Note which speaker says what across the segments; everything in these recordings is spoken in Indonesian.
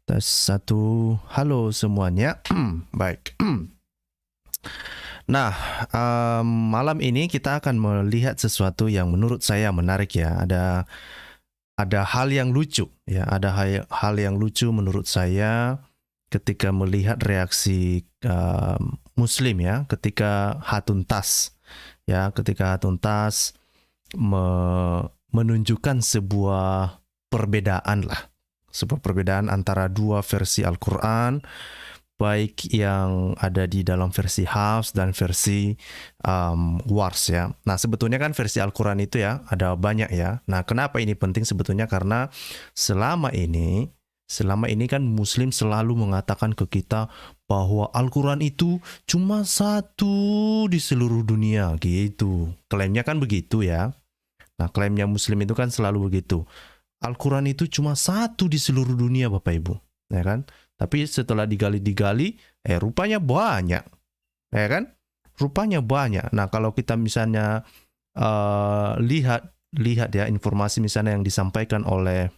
Speaker 1: Tes satu, halo semuanya. Baik. Nah, malam ini kita akan melihat sesuatu yang menurut saya menarik ya. Ada hal yang lucu ya. Ada hal yang lucu menurut saya ketika melihat reaksi Muslim ya, ketika Hatuntas ya, ketika Hatuntas menunjukkan sebuah perbedaan lah. Sebuah perbedaan antara dua versi Al-Quran, baik yang ada di dalam versi Hafs dan versi Wars ya. Nah sebetulnya kan versi Al-Quran itu ya ada banyak ya. Nah kenapa ini penting sebetulnya karena selama ini kan Muslim selalu mengatakan ke kita bahwa Al-Quran itu cuma satu di seluruh dunia gitu. Klaimnya kan begitu ya. Nah klaimnya Muslim itu kan selalu begitu. Al-Quran itu cuma satu di seluruh dunia Bapak Ibu, ya kan? Tapi setelah digali-digali, rupanya banyak, ya kan? Rupanya banyak. Nah kalau kita misalnya lihat ya informasi misalnya yang disampaikan oleh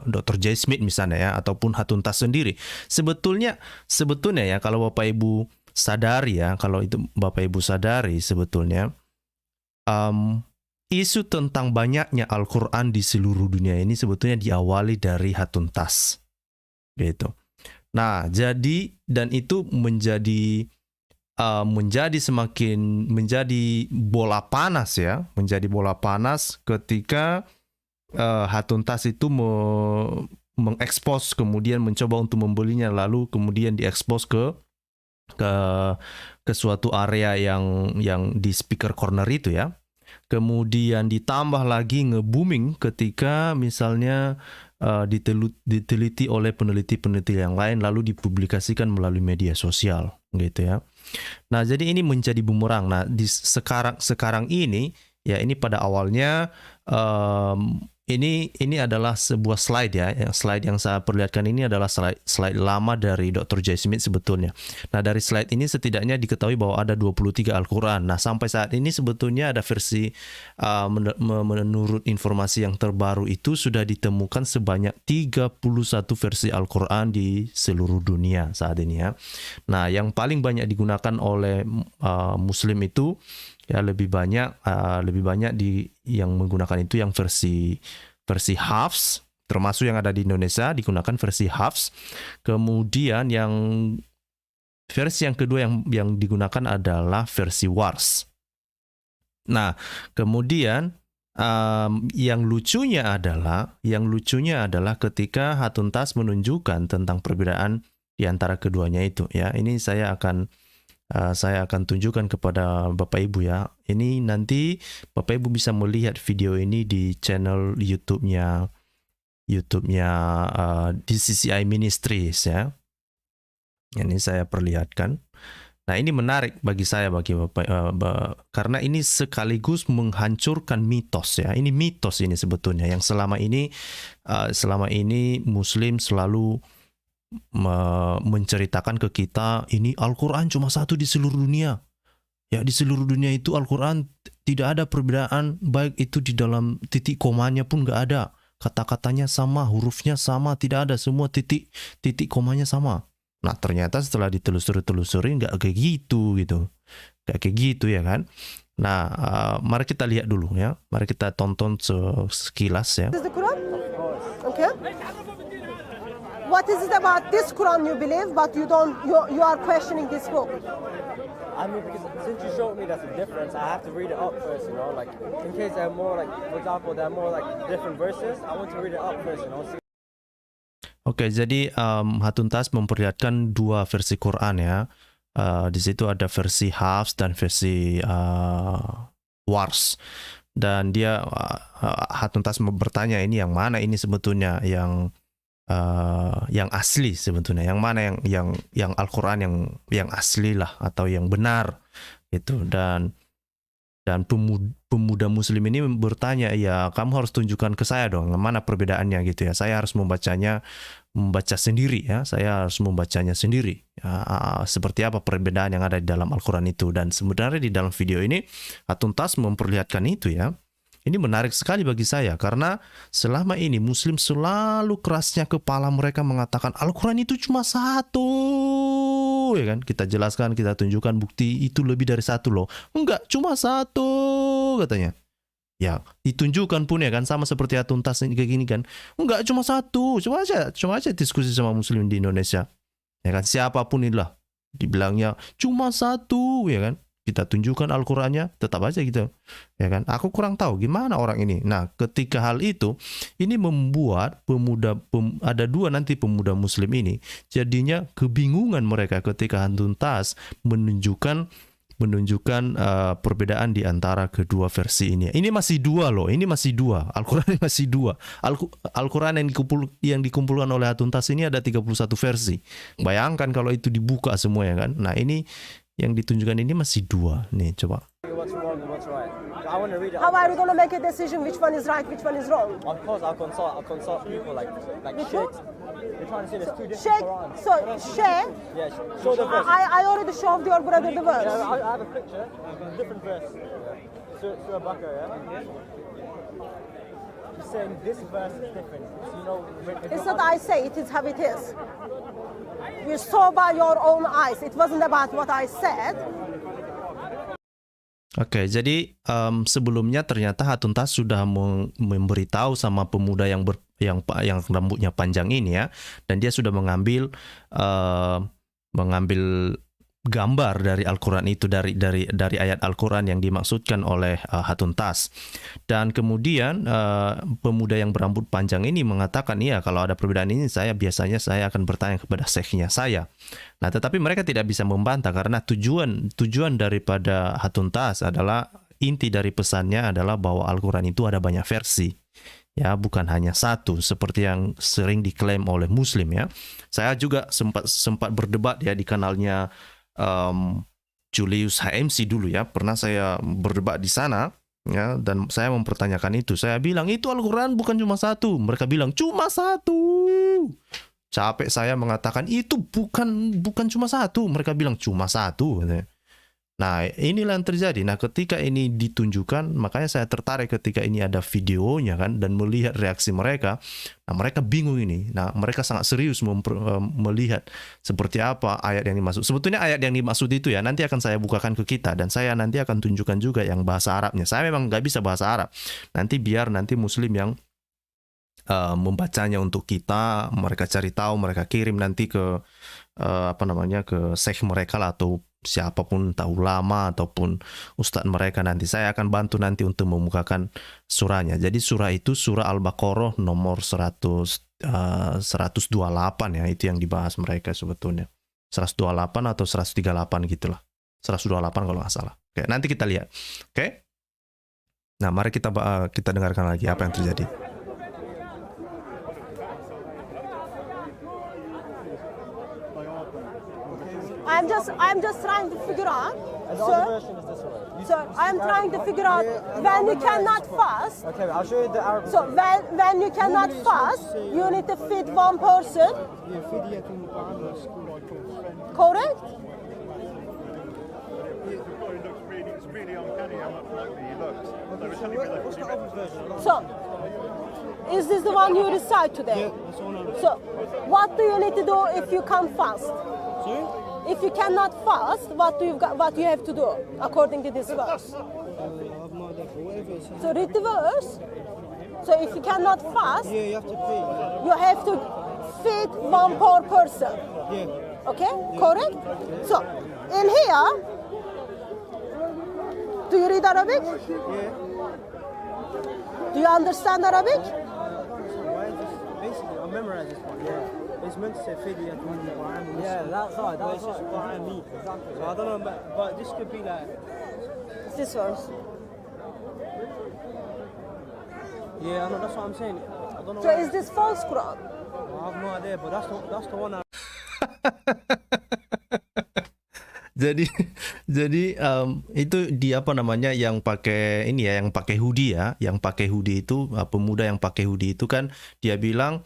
Speaker 1: Dr. J. Smith misalnya ya, ataupun Hatuntas sendiri, sebetulnya ya kalau Bapak Ibu sadari ya, kalau itu Bapak Ibu sadari sebetulnya. Isu tentang banyaknya Al-Quran di seluruh dunia ini sebetulnya diawali dari Hatuntas. Gitu. Nah, jadi dan itu menjadi bola panas ya, menjadi bola panas ketika Hatuntas itu mengekspos, kemudian mencoba untuk membelinya, lalu kemudian diekspos ke suatu area yang di speaker corner itu ya. Kemudian ditambah lagi nge-booming ketika misalnya diteliti oleh peneliti-peneliti yang lain lalu dipublikasikan melalui media sosial gitu ya. Nah, jadi ini menjadi bumerang. Nah, di sekarang ini ya, ini pada awalnya ini adalah sebuah slide ya. Slide yang saya perlihatkan ini adalah slide lama dari Dr. J. Smith sebetulnya. Nah, dari slide ini setidaknya diketahui bahwa ada 23 Al-Quran. Nah, sampai saat ini sebetulnya ada versi menurut informasi yang terbaru itu sudah ditemukan sebanyak 31 versi Al-Quran di seluruh dunia saat ini ya. Nah, yang paling banyak digunakan oleh Muslim itu ya lebih banyak di yang menggunakan itu yang versi Hafs, termasuk yang ada di Indonesia digunakan versi Hafs. Kemudian yang versi yang kedua yang digunakan adalah versi Wars. Nah, kemudian yang lucunya adalah ketika Hatuntas menunjukkan tentang perbedaan di antara keduanya itu ya. Ini saya akan tunjukkan kepada Bapak Ibu ya. Ini nanti Bapak Ibu bisa melihat video ini di channel YouTube-nya DCCI Ministries ya. Ini saya perlihatkan. Nah, ini menarik bagi saya, bagi Bapak, karena ini sekaligus menghancurkan mitos ya. Ini mitos ini sebetulnya yang selama ini Muslim selalu menceritakan ke kita, ini Al-Quran cuma satu di seluruh dunia. Ya, di seluruh dunia itu Al-Quran tidak ada perbedaan, baik itu di dalam titik komanya pun nggak ada. Kata-katanya sama, hurufnya sama, tidak ada, semua titik komanya sama. Nah, ternyata setelah ditelusuri nggak kayak gitu. Nggak kayak gitu ya kan. Nah, mari kita lihat dulu ya. Mari kita tonton sekilas ya.
Speaker 2: This is the Quran? Okay. What is it about this Quran you believe, but you are questioning this book?
Speaker 3: I mean, because since you showed me that's a difference, I have to read it up first, you know, like, in case there are more, like, for example, there are more, like, different verses, I want to read it up first, you know.
Speaker 1: Oke, jadi Hatuntas memperlihatkan dua versi Quran ya. Di situ ada versi Hafs dan versi Wars. Dan dia Hatuntas bertanya, ini yang mana ini sebetulnya yang asli sebetulnya, yang mana yang Al-Quran yang asli lah atau yang benar gitu. Dan pemuda Muslim ini bertanya, ya kamu harus tunjukkan ke saya dong mana perbedaannya gitu ya. Saya harus membaca sendiri ya. Saya harus membacanya sendiri. Seperti apa perbedaan yang ada di dalam Al-Quran itu. Dan sebenarnya di dalam video ini Hatuntas memperlihatkan itu ya. Ini menarik sekali bagi saya karena selama ini Muslim selalu kerasnya kepala mereka mengatakan Al-Quran itu cuma satu, ya kan? Kita jelaskan, kita tunjukkan bukti itu lebih dari satu loh. Enggak, cuma satu katanya. Ya, ditunjukkan pun ya kan, sama seperti Atuntas kayak gini kan. Enggak, cuma satu. Coba aja diskusi sama Muslim di Indonesia. Ya kan, siapapun itulah dibilangnya cuma satu, ya kan. Kita tunjukkan Al-Qur'annya, tetap aja gitu. Ya kan? Aku kurang tahu gimana orang ini. Nah, ketika hal itu ini membuat ada dua nanti pemuda Muslim ini jadinya kebingungan mereka ketika Atuntas menunjukkan perbedaan di antara kedua versi ini. Ini masih dua loh, ini masih dua. Al-Quran masih dua. Al-Quran yang dikumpulkan oleh Atuntas ini ada 31 versi. Bayangkan kalau itu dibuka semua ya kan. Nah ini yang ditunjukkan ini masih dua. Nih coba.
Speaker 3: What's wrong and what's right. I want to read it
Speaker 2: How
Speaker 3: up.
Speaker 2: are you going to make a decision which one is right, which one is wrong?
Speaker 3: Of course, I'll consult people like sheikhs. They're trying to say there's two different
Speaker 2: Sheikh,
Speaker 3: Qurans.
Speaker 2: so Sheikh,
Speaker 3: Yeah, show the verse.
Speaker 2: I already showed your brother the verse.
Speaker 3: Yeah, I have a picture. Different verse. Surah Baqarah, yeah? He's saying this verse is different. So, you know,
Speaker 2: It's not I say, it is how it is. You saw by your own eyes. It wasn't about what I said.
Speaker 1: Oke, jadi sebelumnya ternyata Atuntas sudah memberitahu sama pemuda yang rambutnya panjang ini ya, dan dia sudah mengambil gambar dari Al-Quran itu dari ayat Al-Quran yang dimaksudkan oleh Atuntas. Dan kemudian pemuda yang berambut panjang ini mengatakan, iya kalau ada perbedaan ini biasanya saya akan bertanya kepada syekhnya saya. Nah, tetapi mereka tidak bisa membantah karena tujuan daripada Atuntas adalah, inti dari pesannya adalah bahwa Al-Quran itu ada banyak versi. Ya, bukan hanya satu seperti yang sering diklaim oleh Muslim ya. Saya juga sempat berdebat ya di kanalnya Julius HMC dulu ya. Pernah saya berdebat di sana ya, dan saya mempertanyakan itu. Saya bilang itu Al-Quran bukan cuma satu. Mereka bilang cuma satu. Capek saya mengatakan itu bukan cuma satu. Mereka bilang cuma satu. Nah, inilah yang terjadi. Nah, ketika ini ditunjukkan, makanya saya tertarik ketika ini ada videonya kan, dan melihat reaksi mereka. Nah, mereka bingung ini. Nah, mereka sangat serius melihat seperti apa ayat yang dimaksud. Sebetulnya ayat yang dimaksud itu ya, nanti akan saya bukakan ke kita, dan saya nanti akan tunjukkan juga yang bahasa Arabnya. Saya memang nggak bisa bahasa Arab. Biar nanti Muslim yang membacanya untuk kita, mereka cari tahu, mereka kirim nanti ke ke syekh mereka lah, atau siapapun, entah ulama ataupun ustadz mereka. Nanti saya akan bantu nanti untuk memukakan surahnya. Jadi surah itu surah Al-Baqarah nomor 128 ya, itu yang dibahas mereka sebetulnya. 128 atau 138 gitulah. 128 kalau nggak salah. Oke, nanti kita lihat. Oke. Nah, mari kita dengarkan lagi apa yang terjadi.
Speaker 2: I'm just trying to figure out.
Speaker 3: and the other version is this one.
Speaker 2: So I'm trying to figure out when you cannot fast.
Speaker 3: Okay, I'll show you the Arabic.
Speaker 2: So when you cannot fast, you need to feed one person. Correct?
Speaker 4: It's really uncanny how much like me he looks. They were telling me that
Speaker 3: What's the other version?
Speaker 2: So is this the one you recite today? So what do you need to do if you can't fast?
Speaker 3: Sorry?
Speaker 2: If you cannot fast, what you have to do according to this verse? So read the verse. So if you cannot fast,
Speaker 3: Yeah, you have to pay.
Speaker 2: you have to feed one poor person.
Speaker 3: Yeah.
Speaker 2: Okay, correct? So in here, do you read Arabic?
Speaker 3: Yeah.
Speaker 2: Do you understand Arabic?
Speaker 3: Why is this? Basically, I memorized this one. Yeah. It's meant to say fidya. Yeah, that's right. That's just Quran meat. Exactly. So I don't know, but this could be like.
Speaker 2: This verse.
Speaker 3: Yeah, I know. That's what I'm saying. I don't know.
Speaker 2: So is this false Quran?
Speaker 3: I have no idea, but that's the one.
Speaker 1: Jadi itu dia yang pakai ini ya, yang pakai hoodie ya, itu pemuda yang pakai hoodie itu kan dia bilang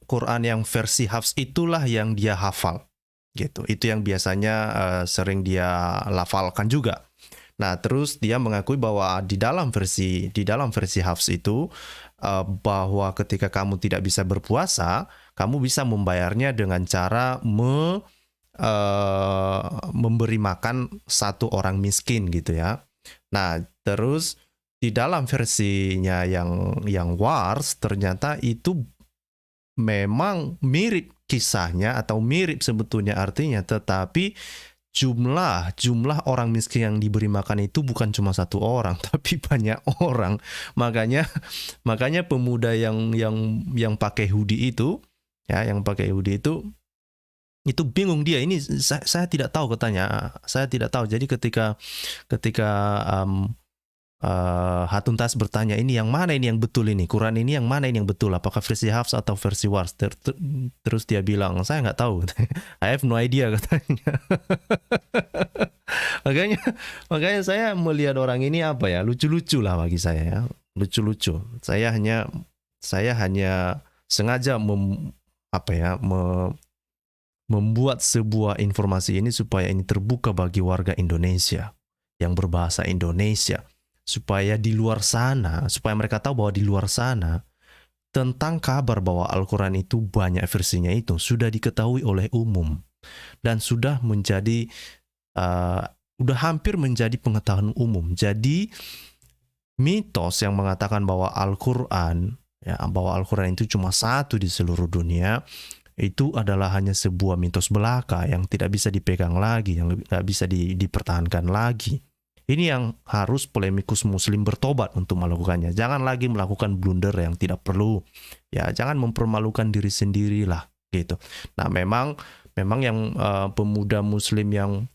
Speaker 1: Quran yang versi Hafs itulah yang dia hafal gitu. Itu yang biasanya sering dia lafalkan juga. Nah, terus dia mengakui bahwa di dalam versi Hafs itu bahwa ketika kamu tidak bisa berpuasa, kamu bisa membayarnya dengan cara memberi makan satu orang miskin gitu ya. Nah, terus di dalam versinya yang Wars ternyata itu memang mirip kisahnya atau mirip sebetulnya artinya, tetapi jumlah orang miskin yang diberi makan itu bukan cuma satu orang tapi banyak orang. Makanya pemuda yang pakai hoodie itu ya, yang pakai hoodie itu bingung dia, ini saya tidak tahu katanya. Saya tidak tahu. Jadi ketika Hatun Tas bertanya, ini yang mana ini yang betul ini? Quran ini yang mana ini yang betul? Apakah versi Hafs atau versi Wars? Terus dia bilang, saya nggak tahu. I have no idea katanya. makanya saya melihat orang ini apa ya, lucu-lucu lah bagi saya ya, lucu-lucu. Saya hanya sengaja membuat sebuah informasi ini supaya ini terbuka bagi warga Indonesia yang berbahasa Indonesia. Supaya di luar sana, supaya mereka tahu bahwa di luar sana tentang kabar bahwa Al-Quran itu banyak versinya itu sudah diketahui oleh umum dan sudah menjadi udah hampir menjadi pengetahuan umum. Jadi mitos yang mengatakan bahwa Al-Quran itu cuma satu di seluruh dunia itu adalah hanya sebuah mitos belaka yang tidak bisa dipegang lagi, yang tidak bisa dipertahankan lagi. Ini yang harus polemikus muslim bertobat untuk melakukannya. Jangan lagi melakukan blunder yang tidak perlu. Ya, jangan mempermalukan diri sendirilah gitu. Nah, memang yang pemuda muslim yang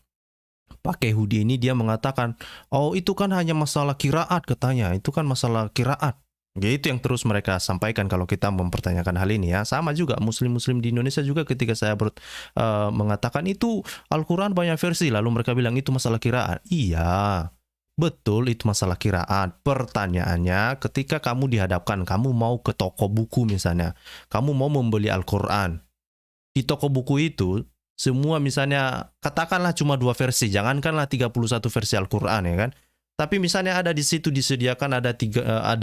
Speaker 1: pakai hoodie ini dia mengatakan, "Oh, itu kan hanya masalah qiraat," katanya. Itu kan masalah qiraat. Itu yang terus mereka sampaikan kalau kita mempertanyakan hal ini ya. Sama juga muslim-muslim di Indonesia juga ketika saya mengatakan itu Al-Quran banyak versi, lalu mereka bilang itu masalah qiraat. Iya, betul itu masalah qiraat. Pertanyaannya ketika kamu dihadapkan, kamu mau ke toko buku misalnya, kamu mau membeli Al-Quran. Di toko buku itu semua misalnya katakanlah cuma 2 versi, jangankanlah 31 versi Al-Quran ya kan. Tapi misalnya ada di situ disediakan ada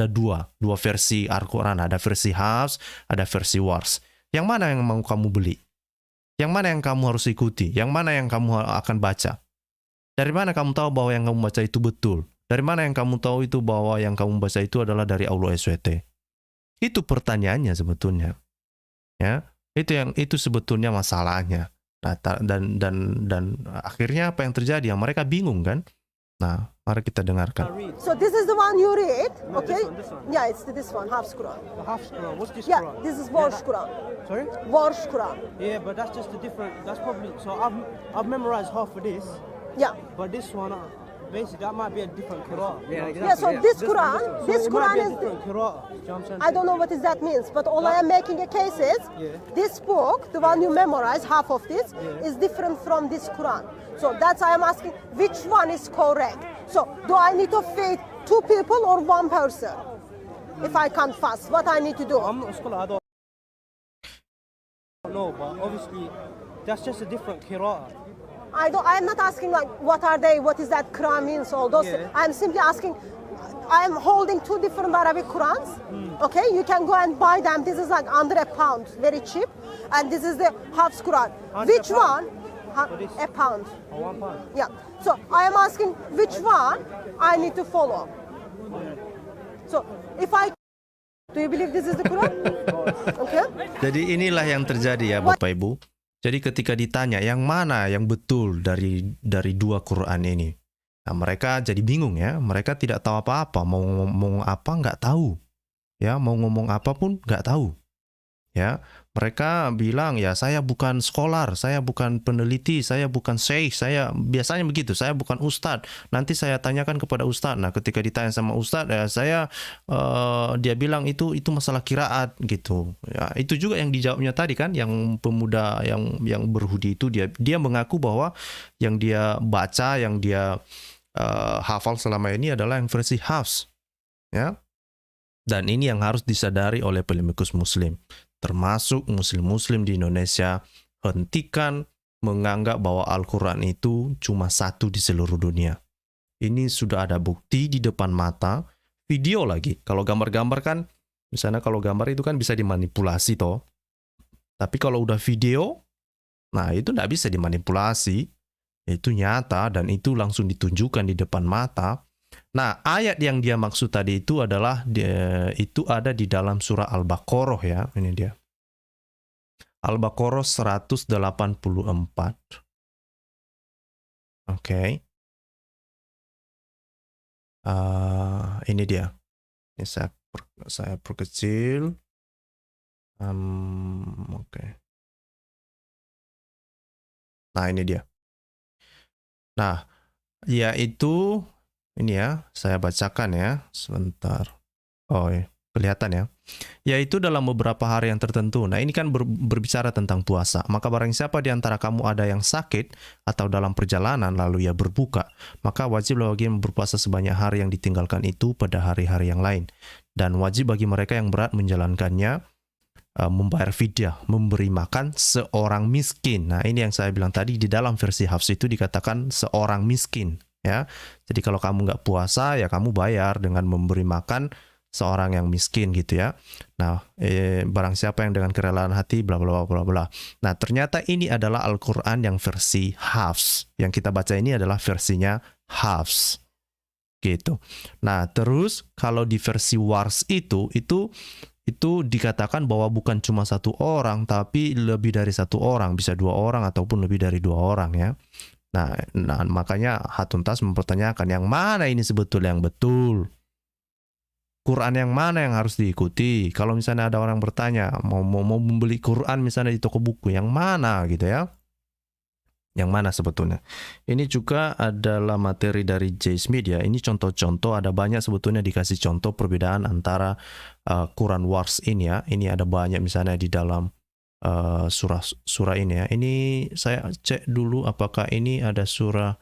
Speaker 1: dua versi Al-Quran, ada versi Hafs, ada versi Wars. Yang mana yang mau kamu beli? Yang mana yang kamu harus ikuti? Yang mana yang kamu akan baca? Dari mana kamu tahu bahwa yang kamu baca itu betul? Dari mana yang kamu tahu itu bahwa yang kamu baca itu adalah dari Allah SWT? Itu pertanyaannya sebetulnya. Ya, itu sebetulnya masalahnya. Nah, dan akhirnya apa yang terjadi? Yang mereka bingung kan? Nah, mari kita dengarkan.
Speaker 2: So this is the one you read, okay?
Speaker 3: This one.
Speaker 2: Yeah, it's this one, Hafs Quran.
Speaker 3: The Hafs Quran. What's this
Speaker 2: Yeah,
Speaker 3: Quran?
Speaker 2: this is Warsh Quran.
Speaker 3: Sorry?
Speaker 2: Warsh Quran.
Speaker 3: Yeah, but that's just a different. That's probably. So I've memorized half of this,
Speaker 2: Yeah.
Speaker 3: but this one, basically, that might be a different Quran.
Speaker 2: Yeah, so this Quran is
Speaker 3: different Quran. You know what I'm saying?
Speaker 2: I don't know what is that means, but all I am making a case is
Speaker 3: Yeah.
Speaker 2: this book, the one you memorize, half of this, is different from this Quran. So that's why I'm asking which one is correct. So do I need to feed 2 people or 1 person? If I can't fast, what I need to do?
Speaker 3: I'm not a scholar. I don't know, but obviously, that's just a different Quran.
Speaker 2: I'm not asking like what are they, what is that Quran means, all those.
Speaker 3: Yeah.
Speaker 2: I'm simply asking. I'm holding 2 different Arabic Qurans. Okay, you can go and buy them. This is like under £1, very cheap, and this is the Hafs Quran.
Speaker 3: Under
Speaker 2: Which
Speaker 3: a pound?
Speaker 2: one?
Speaker 3: For this?
Speaker 2: £1.
Speaker 3: Or £1.
Speaker 2: Yeah. So I am asking which one I need to follow. So if do you believe this is the Quran? Okay.
Speaker 1: Jadi inilah yang terjadi ya Bapak Ibu. Jadi ketika ditanya yang mana yang betul dari 2 Quran ini, nah mereka jadi bingung ya. Mereka tidak tahu apa-apa. Mau ngomong apa nggak tahu. Ya, mau ngomong apapun nggak tahu. Ya, mereka bilang ya saya bukan scholar, saya bukan peneliti, saya bukan syekh, saya biasanya begitu, saya bukan ustadz. Nanti saya tanyakan kepada ustadz. Nah, ketika ditanya sama ustadz, ya dia bilang itu masalah qiraat gitu. Ya, itu juga yang dijawabnya tadi kan, yang pemuda yang berhoodie itu dia mengaku bahwa yang dia baca, yang dia hafal selama ini adalah yang versi Hafs. Ya. Dan ini yang harus disadari oleh polemikus muslim, termasuk muslim-muslim di Indonesia. Hentikan menganggap bahwa Al-Quran itu cuma satu di seluruh dunia. Ini sudah ada bukti di depan mata, video lagi. Kalau gambar-gambar kan, misalnya kalau gambar itu kan bisa dimanipulasi toh. Tapi kalau udah video, nah itu nggak bisa dimanipulasi. Itu nyata dan itu langsung ditunjukkan di depan mata. Nah, ayat yang dia maksud tadi itu adalah itu ada di dalam surah Al-Baqarah ya. Ini dia. Al-Baqarah 184. Oke. Ini dia. Ini saya perkecil. Oke. Nah, ini dia. Nah, yaitu ini ya, saya bacakan ya, sebentar. Oh, ya, kelihatan ya. Yaitu dalam beberapa hari yang tertentu. Nah, ini kan berbicara tentang puasa. Maka barang siapa di antara kamu ada yang sakit atau dalam perjalanan lalu ia berbuka, maka wajiblah baginya berpuasa sebanyak hari yang ditinggalkan itu pada hari-hari yang lain. Dan wajib bagi mereka yang berat menjalankannya membayar fidyah, memberi makan seorang miskin. Nah, ini yang saya bilang tadi, di dalam versi Hafs itu dikatakan seorang miskin ya. Jadi kalau kamu nggak puasa ya kamu bayar dengan memberi makan seorang yang miskin gitu ya. Nah, barang siapa yang dengan kerelaan hati bla bla bla bla. Nah, ternyata ini adalah Al-Qur'an yang versi Hafs. Yang kita baca ini adalah versinya Hafs. Gitu. Nah, terus kalau di versi Wars itu dikatakan bahwa bukan cuma satu orang, tapi lebih dari satu orang, bisa dua orang ataupun lebih dari dua orang ya. Nah makanya Hatuntas mempertanyakan yang mana ini sebetulnya yang betul. Quran yang mana yang harus diikuti? Kalau misalnya ada orang bertanya mau membeli Quran misalnya di toko buku, yang mana gitu ya? Yang mana sebetulnya? Ini juga adalah materi dari J. Smith ya. Ini contoh-contoh, ada banyak sebetulnya dikasih contoh perbedaan antara Quran Wars ini ya. Ini ada banyak misalnya di dalam surah ini ya. Ini saya cek dulu apakah ini ada surah.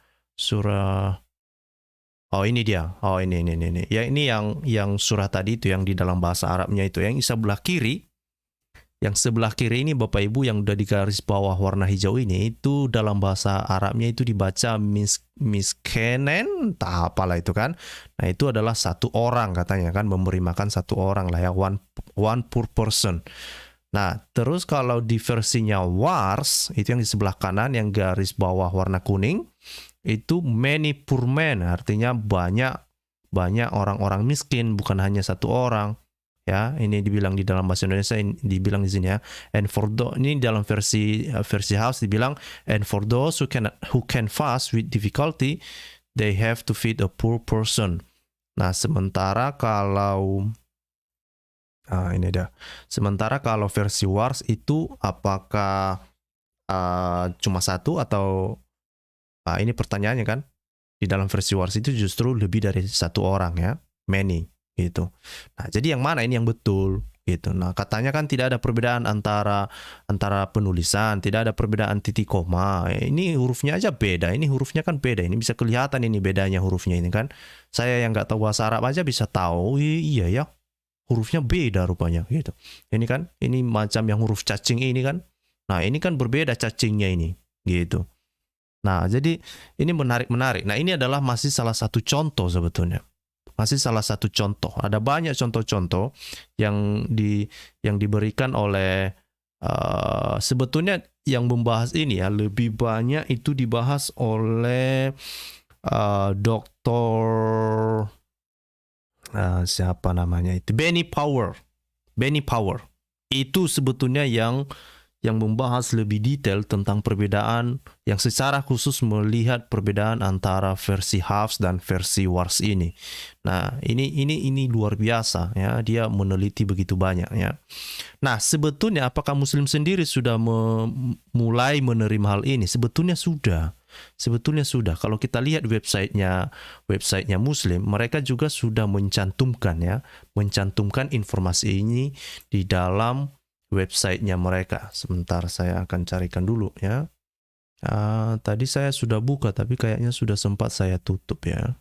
Speaker 1: Oh, ini dia. Oh, ini. Ya, ini yang surah tadi itu yang di dalam bahasa Arabnya itu yang sebelah kiri. Yang sebelah kiri ini Bapak Ibu yang udah di garis bawah warna hijau ini, itu dalam bahasa Arabnya itu dibaca miskenen, tak apalah itu kan. Nah, itu adalah satu orang katanya kan, memberi makan satu orang lah ya, one per person. Nah, terus kalau di versinya Wars, itu yang di sebelah kanan yang garis bawah warna kuning, itu many poor men, artinya banyak orang-orang miskin, bukan hanya satu orang. Ya, ini dibilang di dalam bahasa Indonesia, dibilang di sini ya. And for those, ini dalam versi House dibilang, and for those who can fast with difficulty, they have to feed a poor person. Nah, sementara kalau sementara kalau versi Wars itu apakah cuma satu atau ini pertanyaannya kan? Di dalam versi Wars itu justru lebih dari satu orang ya, many. Gitu. Nah, jadi yang mana ini yang betul gitu. Nah, katanya kan tidak ada perbedaan antara penulisan, tidak ada perbedaan titik koma. Ini hurufnya aja beda. Ini hurufnya kan beda. Ini bisa kelihatan ini bedanya hurufnya ini kan. Saya yang nggak tahu bahasa Arab aja bisa tahu. Iya ya. Hurufnya beda rupanya gitu. Ini kan, ini macam yang huruf cacing ini kan. Nah, ini kan berbeda cacingnya ini gitu. Nah, jadi ini menarik. Nah, ini adalah masih salah satu contoh sebetulnya. Masih salah satu contoh. Ada banyak contoh-contoh yang diberikan oleh sebetulnya yang membahas ini ya, lebih banyak itu dibahas oleh Dr. Siapa namanya itu? Benny Power. Itu sebetulnya yang membahas lebih detail tentang perbedaan, yang secara khusus melihat perbedaan antara versi Hafs dan versi Wars ini. Nah, ini luar biasa ya, dia meneliti begitu banyak ya. Nah, sebetulnya apakah Muslim sendiri sudah mulai menerima hal ini? Sebetulnya sudah. Kalau kita lihat websitenya Muslim, mereka juga sudah mencantumkan informasi ini di dalam websitenya mereka. Sebentar, saya akan carikan dulu ya. Tadi saya sudah buka tapi kayaknya sudah sempat saya tutup ya.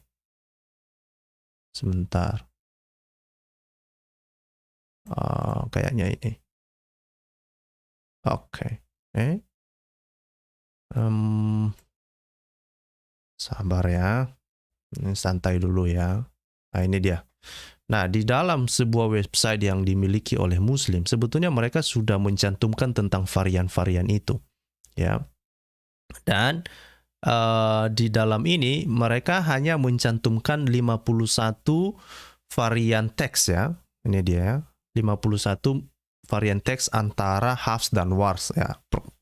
Speaker 1: Sebentar. Kayaknya ini. Oke. Sabar ya. Santai dulu ya. Nah, ini dia. Nah, di dalam sebuah website yang dimiliki oleh Muslim, sebetulnya mereka sudah mencantumkan tentang varian-varian itu, ya. Dan di dalam ini mereka hanya mencantumkan 51 varian teks ya. Ini dia ya. 51 varian teks antara Hafs dan Wars ya.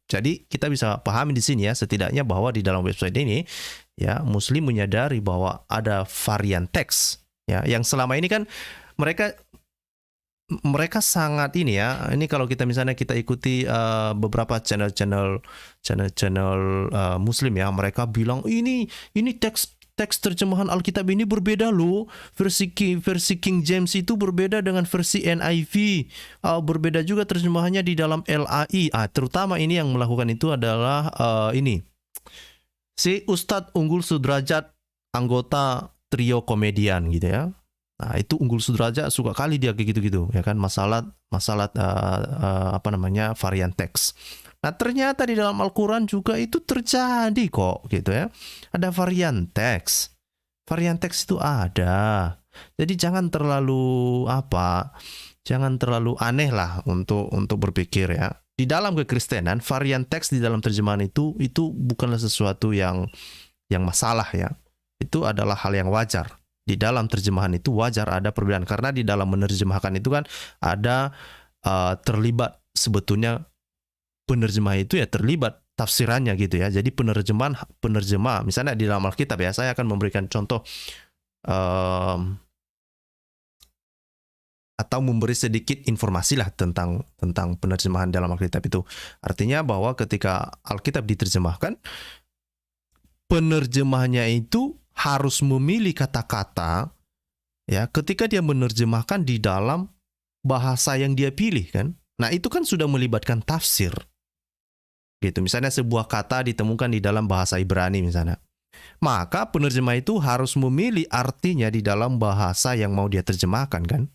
Speaker 1: Jadi kita bisa pahami di sini ya, setidaknya bahwa di dalam website ini ya Muslim menyadari bahwa ada varian teks ya, yang selama ini kan mereka sangat ini ya. Ini kalau kita misalnya kita ikuti beberapa channel Muslim ya, mereka bilang ini teks terjemahan Alkitab ini berbeda loh. Versi King James itu berbeda dengan versi NIV. Berbeda juga terjemahannya di dalam LAI. Terutama ini yang melakukan itu adalah ini. Si Ustadz Unggul Sudrajat, anggota trio komedian gitu ya. Nah, itu Unggul Sudrajat suka kali dia kayak gitu-gitu ya kan, masalah varian teks. Nah, ternyata di dalam Al-Qur'an juga itu terjadi kok gitu ya. Ada varian teks. Varian teks itu ada. Jadi jangan terlalu aneh lah untuk berpikir ya. Di dalam kekristenan, varian teks di dalam terjemahan itu bukanlah sesuatu yang masalah ya. Itu adalah hal yang wajar. Di dalam terjemahan itu wajar ada perbedaan, karena di dalam menerjemahkan itu kan ada terlibat sebetulnya penerjemah itu ya, terlibat tafsirannya gitu ya. Jadi penerjemah misalnya di dalam Alkitab ya, saya akan memberikan contoh atau memberi sedikit informasi lah tentang penerjemahan dalam Alkitab itu. Artinya bahwa ketika Alkitab diterjemahkan, penerjemahnya itu harus memilih kata-kata ya ketika dia menerjemahkan di dalam bahasa yang dia pilih kan. Nah, itu kan sudah melibatkan tafsir. Gitu. Misalnya sebuah kata ditemukan di dalam bahasa Ibrani misalnya. Maka penerjemah itu harus memilih artinya di dalam bahasa yang mau dia terjemahkan kan.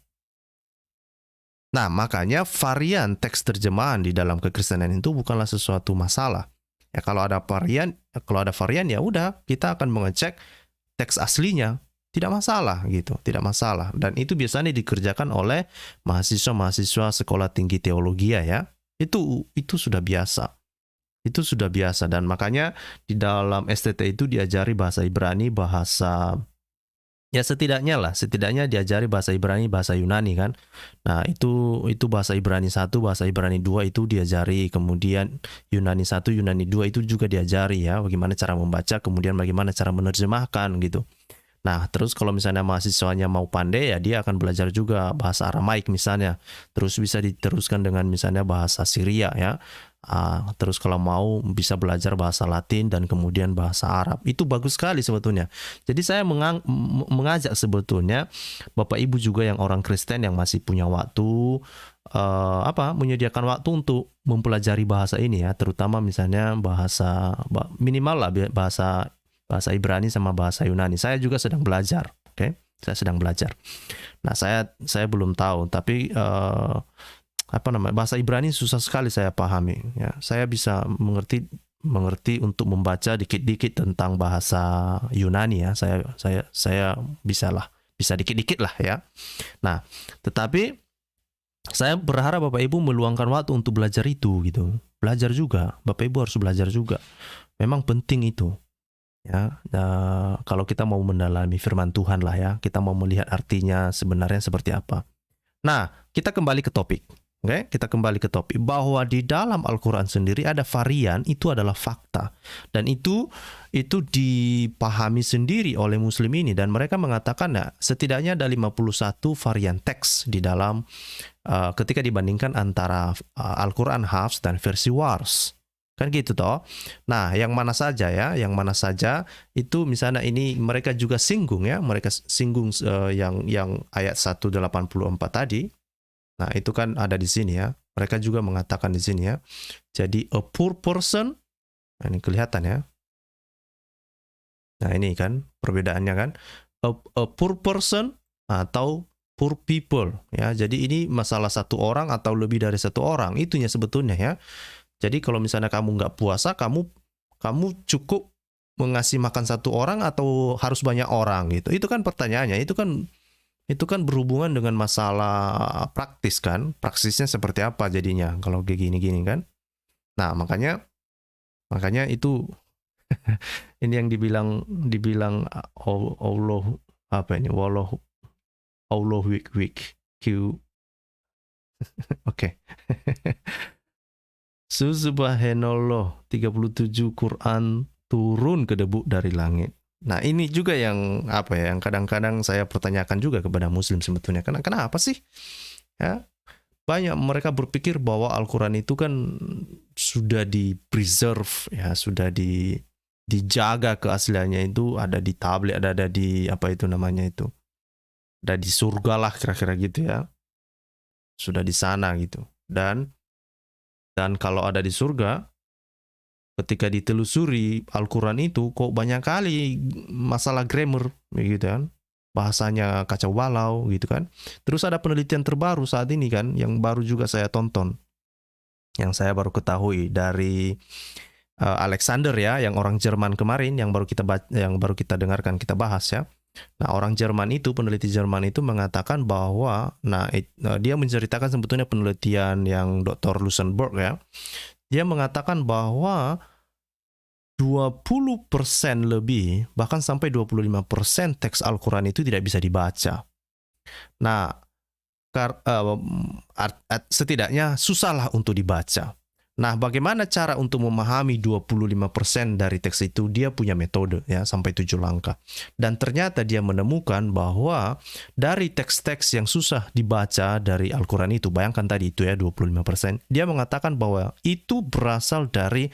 Speaker 1: Nah, makanya varian teks terjemahan di dalam kekristenan itu bukanlah sesuatu masalah. Ya kalau ada varian ya udah, kita akan mengecek teks aslinya, tidak masalah gitu, tidak masalah. Dan itu biasanya dikerjakan oleh mahasiswa sekolah tinggi teologi ya. Itu sudah biasa. Itu sudah biasa, dan makanya di dalam STT itu diajari bahasa Ibrani, ya setidaknya diajari bahasa Ibrani, bahasa Yunani kan. Nah, itu bahasa Ibrani 1, bahasa Ibrani 2 itu diajari, kemudian Yunani 1, Yunani 2 itu juga diajari ya, bagaimana cara membaca, kemudian bagaimana cara menerjemahkan gitu. Nah, terus kalau misalnya mahasiswanya mau pandai ya dia akan belajar juga bahasa Aramaik misalnya. Terus bisa diteruskan dengan misalnya bahasa Syria ya. Terus kalau mau bisa belajar bahasa Latin dan kemudian bahasa Arab. Itu bagus sekali sebetulnya. Jadi saya mengajak sebetulnya Bapak Ibu juga yang orang Kristen yang masih punya waktu, menyediakan waktu untuk mempelajari bahasa ini ya, terutama misalnya minimal lah bahasa Ibrani sama bahasa Yunani. Saya juga sedang belajar, oke? Saya sedang belajar. Nah, saya belum tahu, tapi bahasa Ibrani susah sekali saya pahami ya. Saya bisa mengerti untuk membaca dikit-dikit tentang bahasa Yunani ya. Saya bisa dikit-dikit lah ya. Nah, tetapi saya berharap Bapak Ibu meluangkan waktu untuk belajar itu gitu. Belajar juga, Bapak Ibu harus belajar juga. Memang penting itu. Ya, kalau kita mau mendalami firman Tuhan lah ya, kita mau melihat artinya sebenarnya seperti apa. Nah, kita kembali ke topik. Oke, kita kembali ke topik bahwa di dalam Al-Qur'an sendiri ada varian, itu adalah fakta. Dan itu dipahami sendiri oleh Muslim ini, dan mereka mengatakan setidaknya ada 51 varian teks di dalam ketika dibandingkan antara Al-Qur'an Hafs dan versi Wars. Kan gitu toh. Nah, yang mana saja itu misalnya ini mereka juga singgung ya, mereka singgung yang ayat 184 tadi. Nah, itu kan ada di sini ya. Mereka juga mengatakan di sini ya. Jadi a poor person, nah, ini kelihatan ya. Nah, ini kan perbedaannya kan. A poor person atau poor people ya. Jadi ini masalah satu orang atau lebih dari satu orang, itunya sebetulnya ya. Jadi kalau misalnya kamu nggak puasa, kamu cukup mengasih makan satu orang atau harus banyak orang gitu? Itu kan pertanyaannya. Itu kan berhubungan dengan masalah praktis kan? Praksisnya seperti apa jadinya kalau kayak gini-gini kan? Nah, makanya itu ini yang dibilang Allah apa ini? Allah week Q. Oke. Subhanallah 37 Quran turun ke debu dari langit. Nah, ini juga yang apa ya, yang kadang-kadang saya pertanyakan juga kepada muslim sebetulnya. Kenapa sih? Ya, banyak mereka berpikir bahwa Al-Quran itu kan sudah di-preserve, ya, sudah dijaga keasliannya itu, ada di tablet, ada di apa itu namanya itu. Ada di surga lah kira-kira gitu ya. Sudah di sana gitu. Dan kalau ada di surga, ketika ditelusuri Al-Quran itu kok banyak kali masalah grammar gitu kan, bahasanya kacau balau gitu kan. Terus ada penelitian terbaru saat ini kan, yang baru juga saya tonton, yang saya baru ketahui dari Alexander ya, yang orang Jerman kemarin, yang baru kita dengarkan, kita bahas ya. Nah, orang Jerman itu, peneliti Jerman itu mengatakan bahwa, dia menceritakan sebetulnya penelitian yang Dr. Luxemburg ya. Dia mengatakan bahwa 20% lebih, bahkan sampai 25% teks Al-Quran itu tidak bisa dibaca. Nah, setidaknya susahlah untuk dibaca. Nah, bagaimana cara untuk memahami 25% dari teks itu? Dia punya metode ya, sampai 7 langkah. Dan ternyata dia menemukan bahwa dari teks-teks yang susah dibaca dari Al-Quran itu, bayangkan tadi itu ya 25%, dia mengatakan bahwa itu berasal dari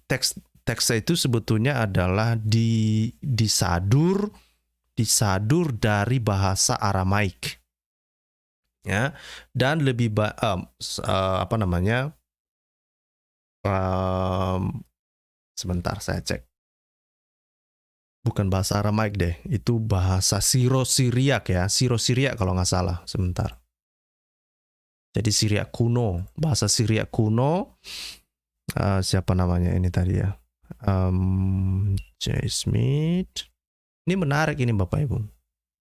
Speaker 1: teks itu sebetulnya adalah disadur dari bahasa Aramaik. Ya, dan lebih sebentar saya cek, bukan bahasa Aramaik deh, itu bahasa Siro-Siriak ya, Siro-Siriak kalau nggak salah. Sebentar, jadi Siriak kuno, bahasa Siriak kuno. Siapa namanya ini tadi ya, J. Smith. Ini menarik ini Bapak Ibu.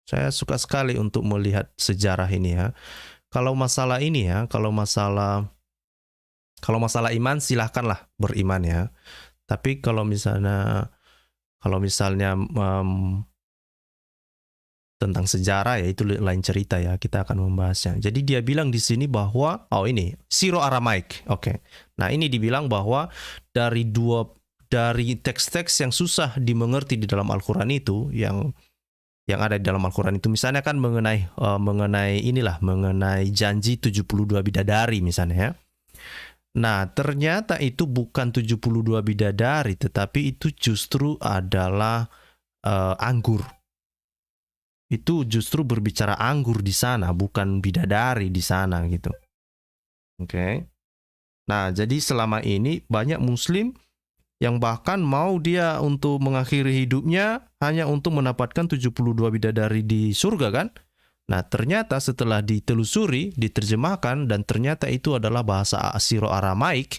Speaker 1: Saya suka sekali untuk melihat sejarah ini ya. Kalau masalah ini ya, kalau masalah iman silahkanlah beriman ya. Tapi kalau misalnya tentang sejarah ya itu lain cerita ya, kita akan membahasnya. Jadi dia bilang di sini bahwa ini Siro Aramaik. Oke. Nah, ini dibilang bahwa dari teks-teks yang susah dimengerti di dalam Al-Qur'an itu, yang ada di dalam Al-Quran itu, misalnya kan mengenai janji 72 bidadari misalnya ya. Nah, ternyata itu bukan 72 bidadari, tetapi itu justru adalah anggur. Itu justru berbicara anggur di sana, bukan bidadari di sana gitu. Oke. Nah, jadi selama ini banyak muslim yang bahkan mau dia untuk mengakhiri hidupnya hanya untuk mendapatkan 72 bidadari di surga kan. Nah, ternyata setelah ditelusuri, diterjemahkan, dan ternyata itu adalah bahasa Asiro-Aramaik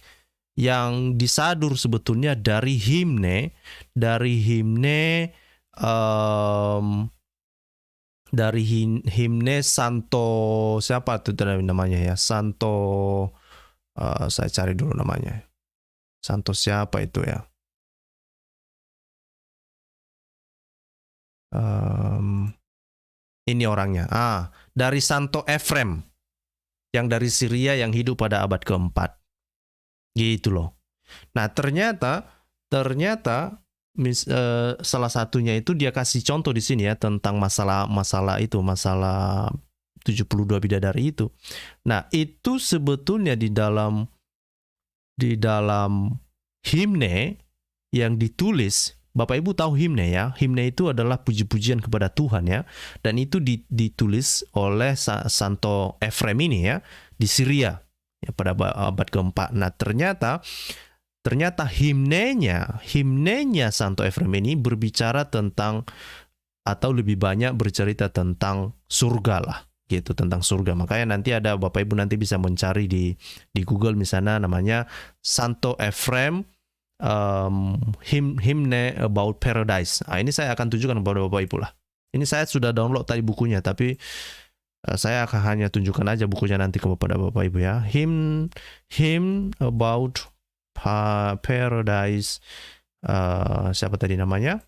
Speaker 1: yang disadur sebetulnya dari himne Santo, siapa itu namanya ya, Santo, saya cari dulu namanya. Santo siapa itu ya? Ini orangnya. Dari Santo Efrem, yang dari Syria yang hidup pada abad keempat. Gitu loh. Nah, ternyata salah satunya itu dia kasih contoh di sini ya tentang masalah 72 bidadari itu. Nah, itu sebetulnya di dalam himne yang ditulis, Bapak Ibu tahu himne ya. Himne itu adalah puji-pujian kepada Tuhan ya. Dan itu ditulis oleh Santo Efrem ini ya, di Syria ya, pada abad keempat. Nah, ternyata himnenya Santo Efrem ini berbicara tentang, atau lebih banyak bercerita tentang surga lah. Gitu, tentang surga. Makanya nanti ada, Bapak Ibu nanti bisa mencari di Google misalnya, namanya Santo Efrem hymne about paradise. Nah, ini saya akan tunjukkan kepada Bapak Ibu lah. Ini saya sudah download tadi bukunya, tapi saya akan hanya tunjukkan aja bukunya nanti kepada Bapak Ibu ya. Hymn about paradise. Siapa tadi namanya?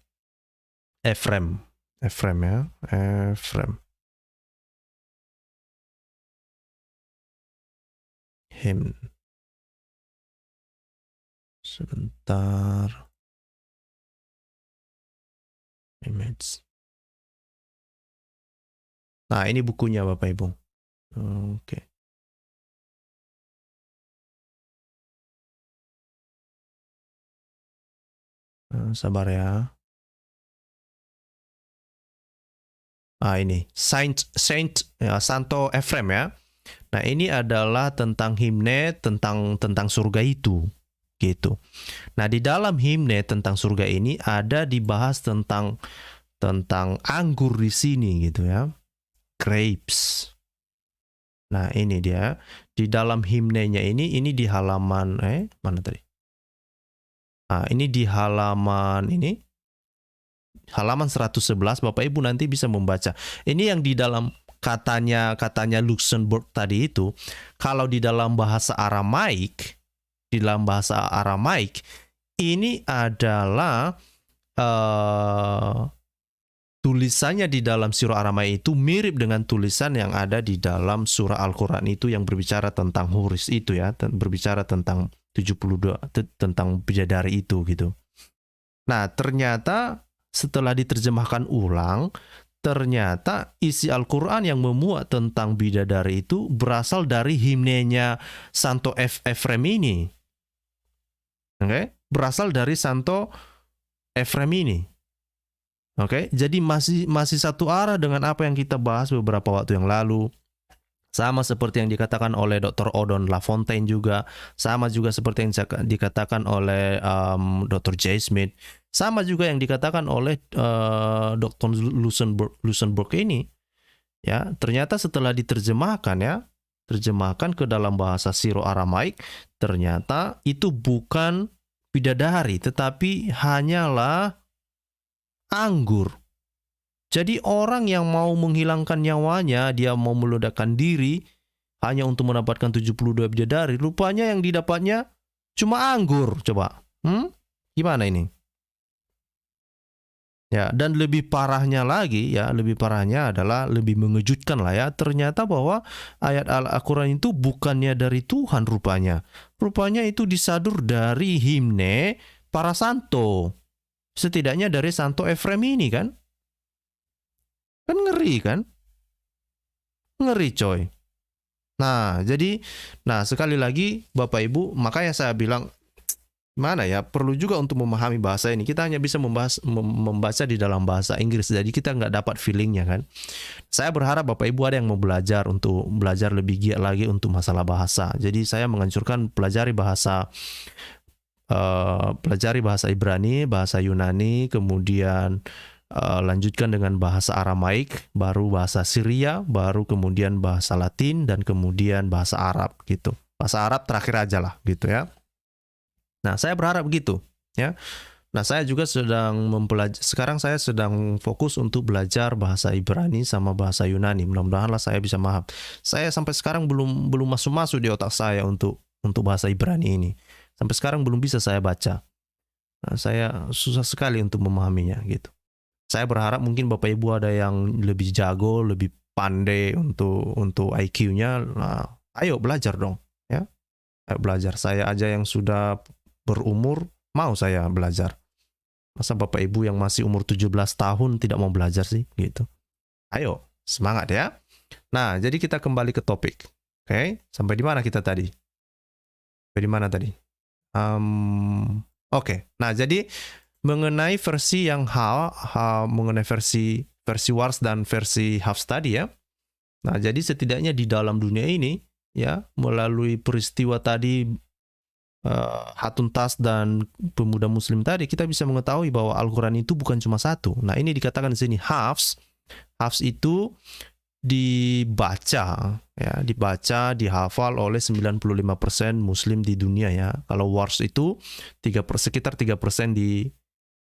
Speaker 1: Ephraim ya. Ephraim. Hymn. Sebentar. Image. Nah, ini bukunya Bapak Ibu. Oke. Sabar ya. Ini Santo Ephraim ya. Nah, ini adalah tentang himne tentang surga itu, gitu. Nah, di dalam himne tentang surga ini ada dibahas tentang anggur di sini gitu ya. Grapes. Nah, ini dia di dalam himnenya ini di halaman mana tadi? Ini di halaman halaman 111. Bapak Ibu nanti bisa membaca. Ini yang di dalam katanya Luxembourg tadi itu, kalau di dalam bahasa Aramaik, ini adalah tulisannya di dalam surah Aramaik itu mirip dengan tulisan yang ada di dalam surah Al-Quran itu yang berbicara tentang huris itu ya, berbicara tentang 72 tentang bidadari itu gitu. Nah, ternyata setelah diterjemahkan ulang, ternyata isi Al-Quran yang memuat tentang bidadari itu berasal dari himnenya Santo Ephraim ini. Oke, berasal dari Santo Ephraim ini. Oke, jadi masih satu arah dengan apa yang kita bahas beberapa waktu yang lalu. Sama seperti yang dikatakan oleh Dr. Odon LaFontaine juga. Sama juga seperti yang dikatakan oleh Dr. J. Smith. Sama juga yang dikatakan oleh Dr. Luxembourg ini. Ya, ternyata setelah diterjemahkan terjemahkan ke dalam bahasa Siro-Aramaik, ternyata itu bukan bidadari, tetapi hanyalah anggur. Jadi orang yang mau menghilangkan nyawanya, dia mau meledakkan diri hanya untuk mendapatkan 72 bidadari, rupanya yang didapatnya cuma anggur. Coba. Gimana ini? Ya, dan lebih parahnya lagi ya, lebih mengejutkan lah ya. Ternyata bahwa ayat Al-Quran itu bukannya dari Tuhan rupanya. Rupanya itu disadur dari himne para santo. Setidaknya dari Santo Ephraim ini kan. Kan ngeri kan? Ngeri coy. Nah, sekali lagi Bapak Ibu, makanya saya bilang mana ya, perlu juga untuk memahami bahasa ini. Kita hanya bisa membaca di dalam bahasa Inggris, jadi kita nggak dapat feelingnya kan. Saya berharap Bapak Ibu ada yang mau belajar lebih giat lagi untuk masalah bahasa. Jadi saya menganjurkan pelajari bahasa Ibrani, bahasa Yunani, kemudian lanjutkan dengan bahasa Aramaik, baru bahasa Syria, baru kemudian bahasa Latin, dan kemudian bahasa Arab gitu. Bahasa Arab terakhir aja lah gitu ya. Nah, saya berharap begitu ya. Nah, saya juga sekarang saya sedang fokus untuk belajar bahasa Ibrani sama bahasa Yunani. Mudah-mudahanlah saya bisa paham. Saya sampai sekarang belum masuk di otak saya untuk bahasa Ibrani ini. Sampai sekarang belum bisa saya baca. Nah, saya susah sekali untuk memahaminya gitu. Saya berharap mungkin Bapak Ibu ada yang lebih jago, lebih pandai untuk IQ-nya. Nah, ayo belajar dong ya. Ayo belajar. Saya aja yang sudah berumur, mau saya belajar. Masa Bapak Ibu yang masih umur 17 tahun tidak mau belajar sih gitu. Ayo, semangat ya. Nah, jadi kita kembali ke topik. Oke, sampai di mana kita tadi? Sampai di mana tadi? Oke. Nah, jadi mengenai versi yang mengenai versi Wars dan versi Hafs tadi ya. Nah, jadi setidaknya di dalam dunia ini ya, melalui peristiwa tadi Hatun Tas dan pemuda muslim tadi, kita bisa mengetahui bahwa Al-Quran itu bukan cuma satu. Nah, ini dikatakan di sini Hafs itu dibaca, dihafal oleh 95% muslim di dunia ya. Kalau wars itu sekitar 3% di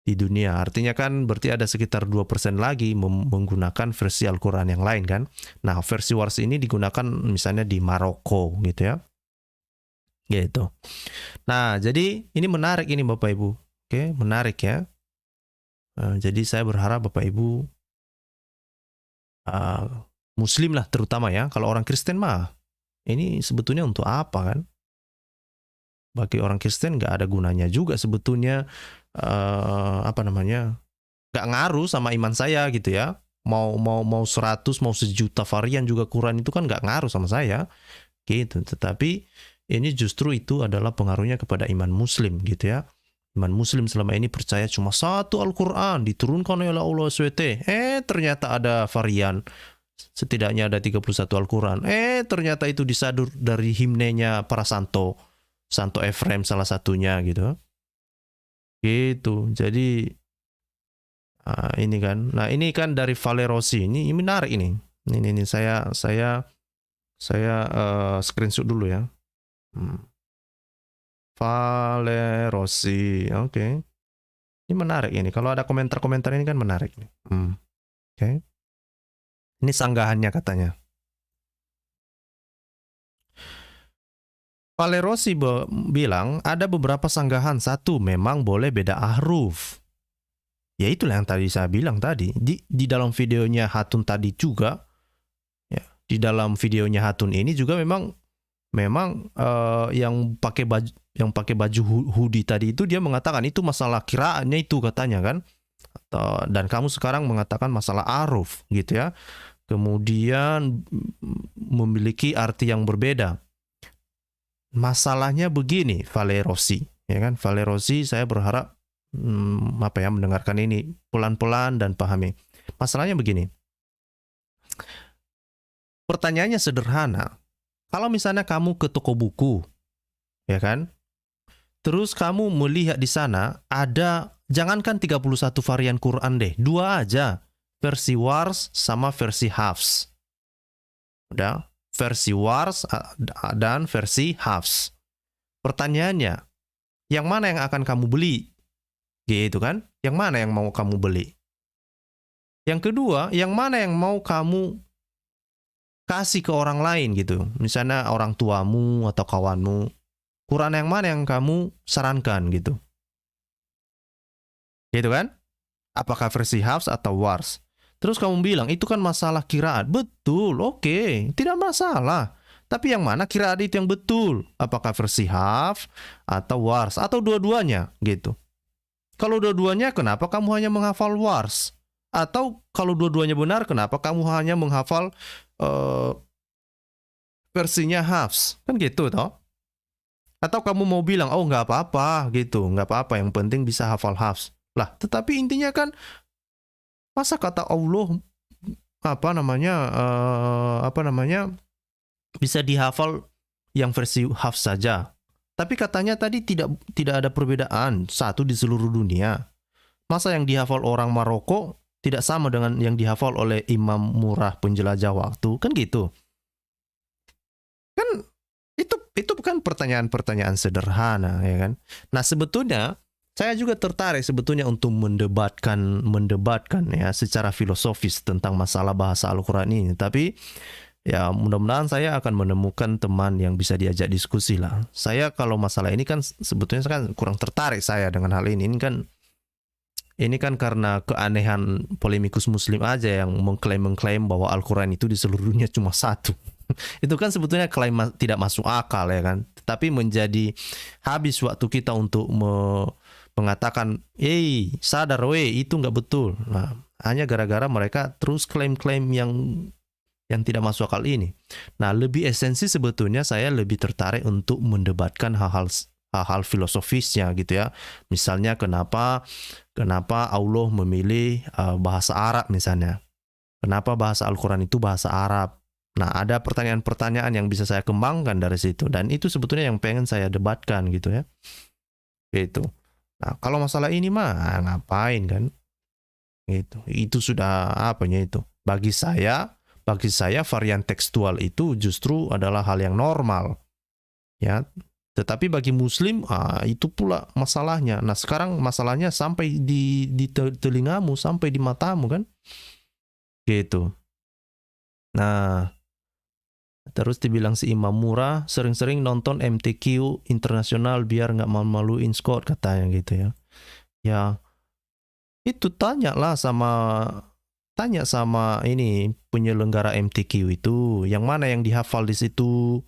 Speaker 1: dunia. Artinya kan berarti ada sekitar 2% lagi menggunakan versi Al-Qur'an yang lain kan. Nah, versi wars ini digunakan misalnya di Maroko gitu ya. Gitu. Nah, jadi ini menarik ini Bapak Ibu. Oke, menarik ya. Jadi saya berharap Bapak Ibu Muslim lah terutama ya. Kalau orang Kristen mah ini sebetulnya untuk apa kan? Bagi orang Kristen nggak ada gunanya juga sebetulnya nggak ngaruh sama iman saya gitu ya. Mau 100 mau sejuta varian juga Quran itu kan nggak ngaruh sama saya gitu. Tetapi ini justru itu adalah pengaruhnya kepada iman Muslim gitu ya. Iman Muslim selama ini percaya cuma satu Al-Quran diturunkan oleh Allah SWT. Ternyata ada varian. Setidaknya ada 31 Al-Quran. Ternyata itu disadur dari himnenya para santo. Santo Efrem salah satunya gitu. Gitu. Jadi ini kan. Nah, ini kan dari Vale Rossi. Ini menarik ini. Ini saya screenshot dulu ya. Vale Rossi. Oke. Ini menarik ini. Kalau ada komentar-komentar ini kan menarik nih. Oke. Ini sanggahannya katanya. Vale Rossi bilang ada beberapa sanggahan. Satu, memang boleh beda ahruf. Ya itulah yang tadi saya bilang tadi. Di dalam videonya Hatun tadi juga, ya, di dalam videonya Hatun ini juga memang yang pakai baju hoodie tadi itu dia mengatakan itu masalah kiraannya itu katanya kan. Dan kamu sekarang mengatakan masalah ahruf gitu ya. Kemudian memiliki arti yang berbeda. Masalahnya begini, Vale Rossi, ya kan? Vale Rossi, saya berharap mendengarkan ini pelan-pelan dan pahami. Masalahnya begini. Pertanyaannya sederhana. Kalau misalnya kamu ke toko buku, ya kan? Terus kamu melihat di sana ada, jangankan 31 varian Quran deh, 2 aja. Versi Wars sama versi Hafs. Udah, versi Wars dan versi Hafs. Pertanyaannya, yang mana yang akan kamu beli? Gitu kan? Yang mana yang mau kamu beli? Yang kedua, yang mana yang mau kamu kasih ke orang lain gitu? Misalnya orang tuamu atau kawanmu. Quran yang mana yang kamu sarankan gitu? Gitu kan? Apakah versi Hafs atau Wars? Terus kamu bilang, itu kan masalah kiraan. Betul, oke, tidak masalah. Tapi yang mana kiraan itu yang betul? Apakah versi Hafs atau Wars? Atau dua-duanya gitu. Kalau dua-duanya, kenapa kamu hanya menghafal Wars? Atau kalau dua-duanya benar, kenapa kamu hanya menghafal versinya Hafs? Kan gitu toh? Atau kamu mau bilang, oh nggak apa-apa gitu, nggak apa-apa, yang penting bisa hafal Hafs. Lah, tetapi intinya kan, masa kata Allah bisa dihafal yang versi Hafs saja. Tapi katanya tadi tidak ada perbedaan satu di seluruh dunia. Masa yang dihafal orang Maroko tidak sama dengan yang dihafal oleh imam murah penjelajah waktu, kan gitu. Kan itu bukan pertanyaan-pertanyaan sederhana ya kan. Nah, sebetulnya saya juga tertarik sebetulnya untuk mendebatkan ya secara filosofis tentang masalah bahasa Al-Quran ini. Tapi ya mudah-mudahan saya akan menemukan teman yang bisa diajak diskusi lah. Saya kalau masalah ini kan sebetulnya kan kurang tertarik saya dengan hal ini. Ini kan karena keanehan polemikus muslim aja yang mengklaim bahwa Al-Quran itu di seluruh dunia cuma satu. Itu kan sebetulnya klaim tidak masuk akal ya kan. Tapi menjadi habis waktu kita untuk mengatakan, sadar itu nggak betul. Nah, hanya gara-gara mereka terus klaim-klaim yang tidak masuk akal ini. Nah, lebih esensi sebetulnya saya lebih tertarik untuk mendebatkan hal-hal filosofisnya gitu ya. Misalnya kenapa Allah memilih bahasa Arab misalnya. Kenapa bahasa Al-Quran itu bahasa Arab? Nah, ada pertanyaan-pertanyaan yang bisa saya kembangkan dari situ. Dan itu sebetulnya yang pengen saya debatkan gitu ya. Gitu. Nah, kalau masalah ini mah ngapain kan? Itu sudah apanya itu. Bagi saya bagi saya varian tekstual itu justru adalah hal yang normal. Ya, tetapi bagi Muslim itu pula masalahnya. Nah, sekarang masalahnya sampai di telingamu, sampai di matamu kan, gitu. Nah, terus dibilang si Imam Murah sering-sering nonton MTQ internasional biar nggak malu-maluin Scott katanya gitu ya. Ya, itu tanya sama ini penyelenggara MTQ itu, yang mana yang dihafal di situ,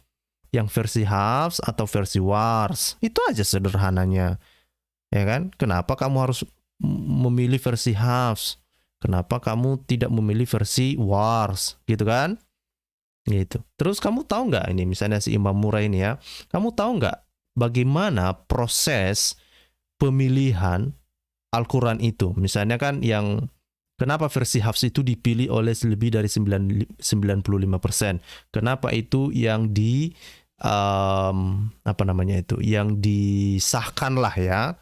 Speaker 1: yang versi Hafs atau versi Wars. Itu aja sederhananya. Ya kan? Kenapa kamu harus memilih versi Hafs? Kenapa kamu tidak memilih versi Wars? Gitu kan? Gitu. Terus kamu tahu nggak ini, misalnya si Imam Murah ini ya, kamu tahu nggak bagaimana proses pemilihan Al-Quran itu? Misalnya kan yang kenapa versi Hafs itu dipilih oleh lebih dari 95%? Kenapa itu yang yang disahkan lah ya,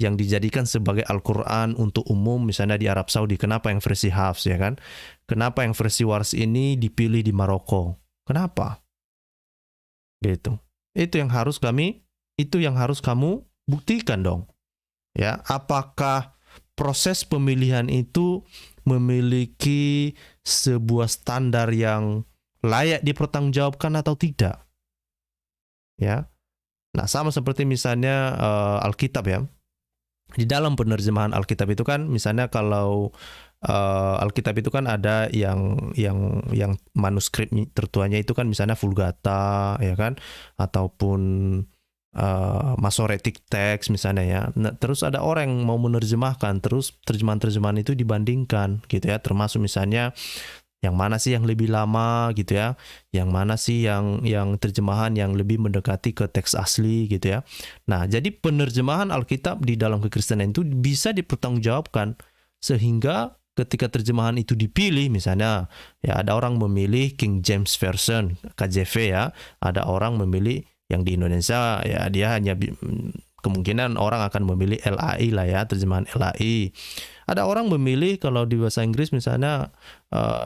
Speaker 1: yang dijadikan sebagai Al-Quran untuk umum misalnya di Arab Saudi? Kenapa yang versi Hafs ya kan? Kenapa yang versi Wars ini dipilih di Maroko? Kenapa? Gitu. Itu yang harus kamu buktikan dong. Ya, apakah proses pemilihan itu memiliki sebuah standar yang layak dipertanggungjawabkan atau tidak? Ya. Nah, sama seperti misalnya Alkitab ya. Di dalam penerjemahan Alkitab itu kan misalnya kalau Alkitab itu kan ada yang manuskrip tertuanya itu kan misalnya Vulgata ya kan, ataupun Masoretic text misalnya ya. Nah, terus ada orang yang mau menerjemahkan, terus terjemahan-terjemahan itu dibandingkan gitu ya, termasuk misalnya yang mana sih yang lebih lama gitu ya, yang mana sih yang terjemahan yang lebih mendekati ke teks asli gitu ya. Nah, jadi penerjemahan Alkitab di dalam kekristenan itu bisa dipertanggungjawabkan, sehingga ketika terjemahan itu dipilih, misalnya ya ada orang memilih King James Version KJV ya, ada orang memilih yang di Indonesia ya dia hanya kemungkinan orang akan memilih LAI lah ya, terjemahan LAI. Ada orang memilih kalau di bahasa Inggris misalnya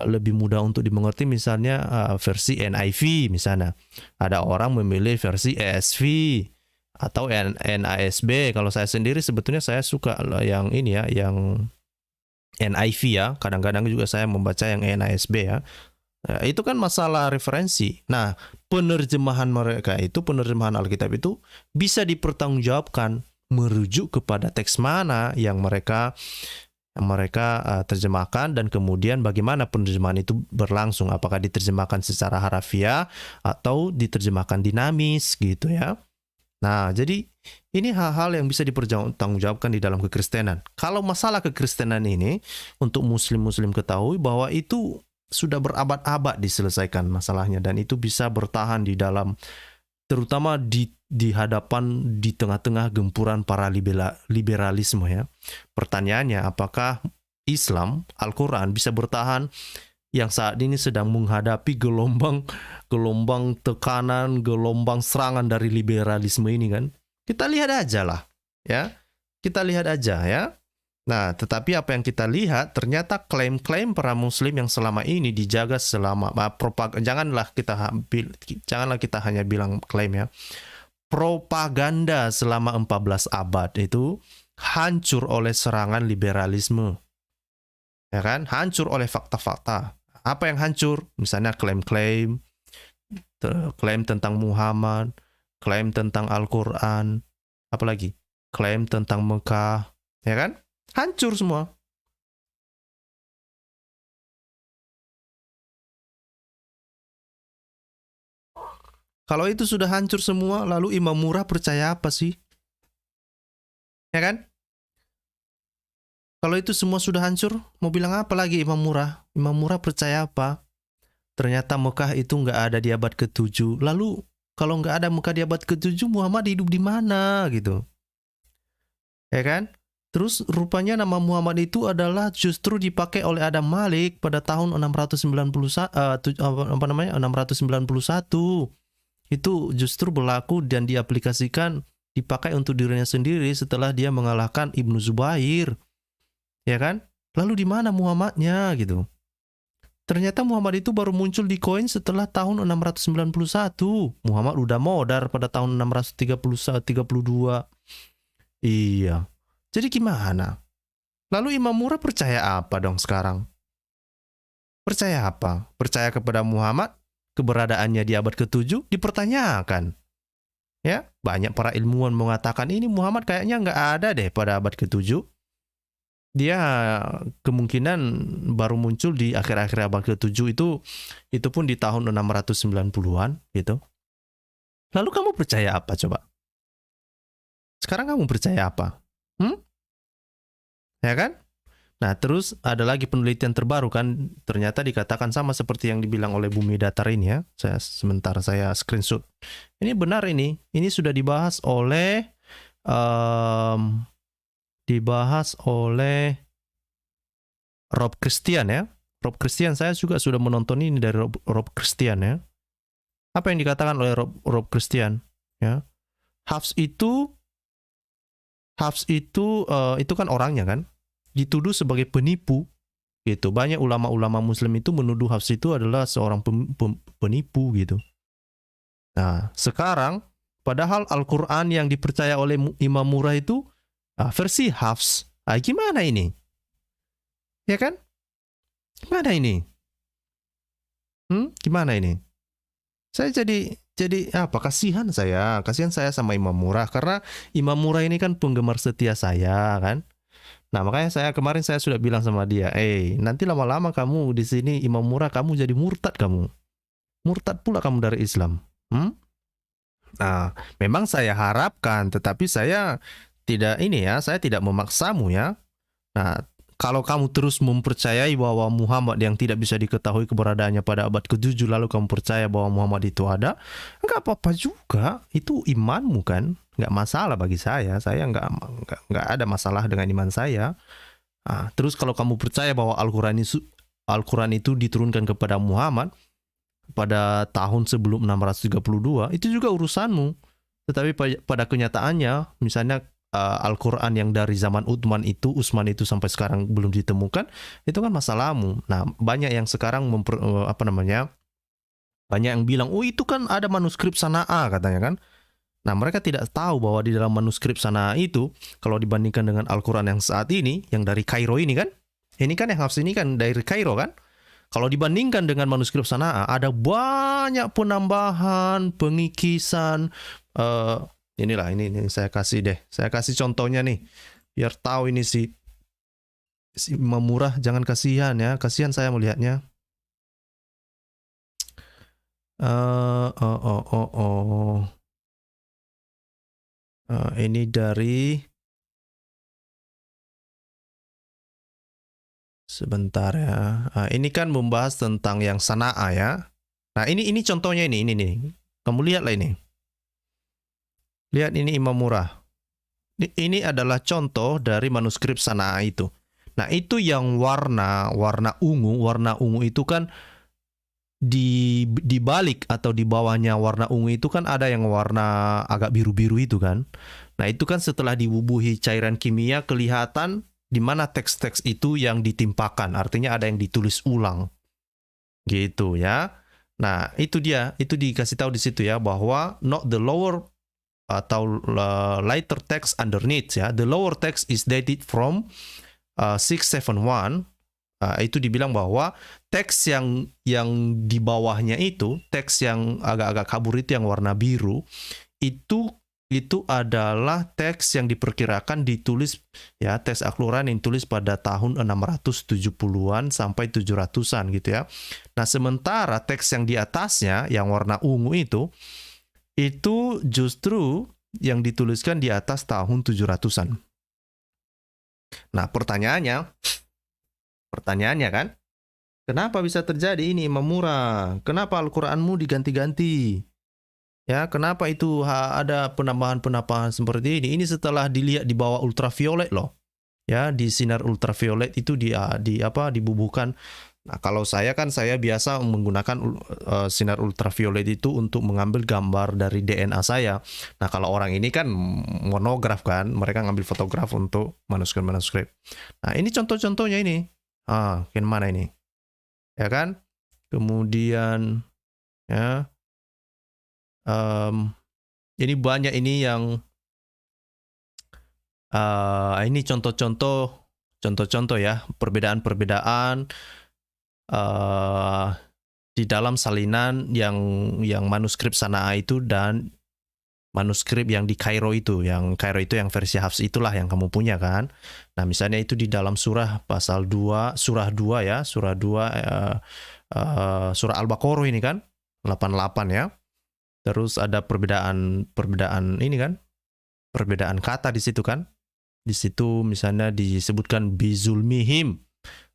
Speaker 1: lebih mudah untuk dimengerti misalnya versi NIV misalnya. Ada orang memilih versi ESV atau NASB. Kalau saya sendiri sebetulnya saya suka yang ini ya, yang NIV ya. Kadang-kadang juga saya membaca yang NASB ya. Itu kan masalah referensi. Nah, penerjemahan mereka itu, penerjemahan Alkitab itu bisa dipertanggungjawabkan merujuk kepada teks mana yang mereka terjemahkan, dan kemudian bagaimana penerjemahan itu berlangsung, apakah diterjemahkan secara harafiah atau diterjemahkan dinamis gitu ya. Nah, jadi ini hal-hal yang bisa dipertanggungjawabkan di dalam kekristenan. Kalau masalah kekristenan ini, untuk muslim-muslim ketahui bahwa itu sudah berabad-abad diselesaikan masalahnya, dan itu bisa bertahan di dalam, terutama di hadapan, di tengah-tengah gempuran para liberalisme ya. Pertanyaannya, apakah Islam, Al-Quran bisa bertahan yang saat ini sedang menghadapi gelombang tekanan, gelombang serangan dari liberalisme ini kan? Kita lihat aja lah ya. Kita lihat aja ya. Nah, tetapi apa yang kita lihat, ternyata klaim-klaim para muslim yang selama ini dijaga selama janganlah kita hanya bilang klaim ya. Propaganda selama 14 abad itu hancur oleh serangan liberalisme. Ya kan? Hancur oleh fakta-fakta. Apa yang hancur? Misalnya klaim tentang Muhammad, klaim tentang Al-Quran, apalagi klaim tentang Mekah, ya kan? Hancur semua. Kalau itu sudah hancur semua, lalu Imam Murah percaya apa sih? Ya kan? Kalau itu semua sudah hancur, mau bilang apa lagi Imam Murah? Imam Murah percaya apa? Ternyata Mekah itu nggak ada di abad ke-7. Lalu kalau nggak ada Mekah di abad ke-7, Muhammad hidup di mana gitu? Ya kan? Terus rupanya nama Muhammad itu adalah justru dipakai oleh Adam Malik pada tahun 691. Itu justru berlaku dan diaplikasikan, dipakai untuk dirinya sendiri setelah dia mengalahkan Ibnu Zubair. Ya kan? Lalu di mana Muhammadnya gitu? Ternyata Muhammad itu baru muncul di koin setelah tahun 691. Muhammad udah modar pada tahun 632. Iya. Jadi gimana? Lalu Imam Murah percaya apa dong sekarang? Percaya apa? Percaya kepada Muhammad? Keberadaannya di abad ke-7 dipertanyakan. Ya, banyak para ilmuwan mengatakan ini Muhammad kayaknya nggak ada deh pada abad ke-7. Dia kemungkinan baru muncul di akhir-akhir abad ke-7 itu pun di tahun 690-an gitu. Lalu kamu percaya apa coba? Sekarang kamu percaya apa? Ya kan? Nah, terus ada lagi penelitian terbaru kan, ternyata dikatakan sama seperti yang dibilang oleh Bumi Datar ini ya. Sementara saya screenshot. Ini benar ini. Ini sudah dibahas oleh Rob Christian ya. Rob Christian, saya juga sudah menonton ini dari Rob Christian ya. Apa yang dikatakan oleh Rob Christian ya? Hafs itu kan orangnya kan dituduh sebagai penipu gitu. Banyak ulama-ulama muslim itu menuduh Hafs itu adalah seorang penipu gitu. Nah, sekarang padahal Al-Qur'an yang dipercaya oleh Imam Murah itu versi Hafs. Gimana ini? Ya kan? Gimana ini? Gimana ini? Saya jadi kasihan saya sama Imam Murah karena Imam Murah ini kan penggemar setia saya kan. Nah, makanya kemarin saya sudah bilang sama dia, nanti lama-lama kamu di sini Imam Murah kamu jadi murtad kamu. Murtad pula kamu dari Islam. Nah, memang saya harapkan, tetapi saya tidak memaksamu ya. Nah, kalau kamu terus mempercayai bahwa Muhammad yang tidak bisa diketahui keberadaannya pada abad ke-7 lalu kamu percaya bahwa Muhammad itu ada, enggak apa-apa juga. Itu imanmu kan, enggak masalah bagi saya. Saya enggak ada masalah dengan iman saya. Terus kalau kamu percaya bahwa Al-Quran itu diturunkan kepada Muhammad pada tahun sebelum 632, itu juga urusanmu. Tetapi pada kenyataannya, misalnya Al-Quran yang dari zaman Utsman itu sampai sekarang belum ditemukan, itu kan masalahmu. Nah, banyak yang sekarang banyak yang bilang, itu kan ada manuskrip Sana'a katanya kan. Nah, mereka tidak tahu bahwa di dalam manuskrip Sana'a itu, kalau dibandingkan dengan Al-Quran yang saat ini, yang dari Kairo ini kan yang Hafs ini kan dari Kairo kan. Kalau dibandingkan dengan manuskrip Sana'a, ada banyak penambahan, pengikisan, ini saya kasih contohnya nih biar tahu ini si Imam Murah jangan kasihan ya, kasihan saya melihatnya. Ini dari sebentar ya. Ini kan membahas tentang yang Sana'a ya. Nah, ini contohnya ini nih. Kamu lihatlah ini. Lihat ini Imam Murah. Ini adalah contoh dari manuskrip Sana'a itu. Nah, itu yang warna ungu. Warna ungu itu kan di balik atau di bawahnya warna ungu itu kan ada yang warna agak biru-biru itu kan. Nah, itu kan setelah dibubuhi cairan kimia kelihatan di mana teks-teks itu yang ditimpakan. Artinya ada yang ditulis ulang. Gitu ya. Nah, itu dia. Itu dikasih tahu di situ ya bahwa not the lower atau lighter text underneath ya. The lower text is dated from 671. Itu dibilang bahwa teks yang di bawahnya itu, teks yang agak-agak kabur itu yang warna biru, itu adalah teks yang diperkirakan ditulis ya, teks Al-Quran yang ditulis pada tahun 670-an sampai 700-an gitu ya. Nah, sementara teks yang di atasnya yang warna ungu itu justru yang dituliskan di atas tahun 700-an. Nah, pertanyaannya kan, kenapa bisa terjadi ini Imam Murah? Kenapa Al-Quranmu diganti-ganti? Ya, kenapa itu ada penambahan-penambahan seperti ini? Ini setelah dilihat di bawah ultraviolet loh. Ya, di sinar ultraviolet itu dibubuhkan. Nah, kalau saya biasa menggunakan sinar ultraviolet itu untuk mengambil gambar dari DNA saya. Nah, kalau orang ini kan monograf kan, mereka ngambil fotograf untuk manuskrip. Nah, ini contoh-contohnya ini. Yang mana ini? ya kan? Kemudian ya ini banyak ini yang ini contoh-contoh ya perbedaan-perbedaan di dalam salinan yang manuskrip Sana'a itu dan manuskrip yang di Kairo itu, yang versi Hafs itulah yang kamu punya kan. Nah, misalnya itu di dalam surah pasal 2, surah 2 ya, surah 2 surah Al-Baqarah ini kan 88 ya. Terus ada perbedaan ini kan, perbedaan kata di situ kan. Di situ misalnya disebutkan bizulmihim.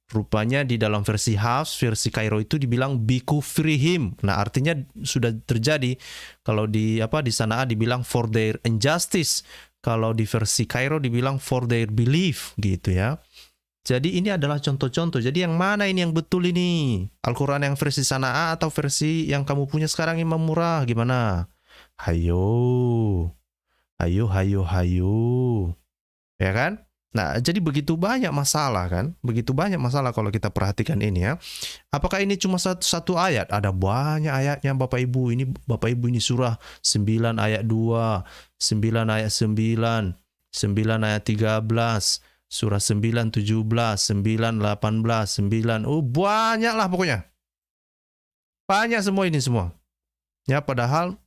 Speaker 1: Rupanya di dalam versi Hafs, versi Kairo itu dibilang bikufrihim. Nah, artinya sudah terjadi. Kalau di Sana'a dibilang for their injustice. Kalau di versi Kairo dibilang for their belief gitu ya. Jadi ini adalah contoh-contoh. Jadi yang mana ini yang betul ini? Al-Quran yang versi Sana'a atau versi yang kamu punya sekarang Imam Murah? Gimana? Hayo. Ya kan? Nah, jadi begitu banyak masalah kan? Begitu banyak masalah kalau kita perhatikan ini ya. Apakah ini cuma satu ayat? Ada banyak ayatnya Bapak Ibu. Ini Bapak Ibu ini surah 9 ayat 2, 9 ayat 9, 9 ayat 13, surah 9 17, 9 18, 9. Oh, banyak lah pokoknya. Banyak semua ini semua. Ya, padahal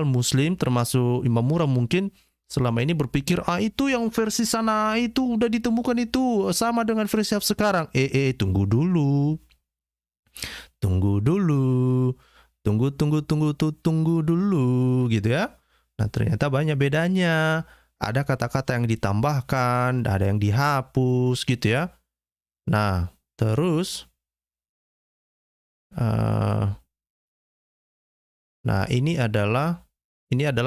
Speaker 1: Muslim termasuk Imam Murah mungkin selama ini berpikir, itu yang versi sana itu udah ditemukan itu sama dengan versi Hafs sekarang. Tunggu dulu. Tunggu dulu gitu ya. Nah, ternyata banyak bedanya. Ada kata-kata yang ditambahkan, ada yang dihapus gitu ya. Nah, terus nah ini adalah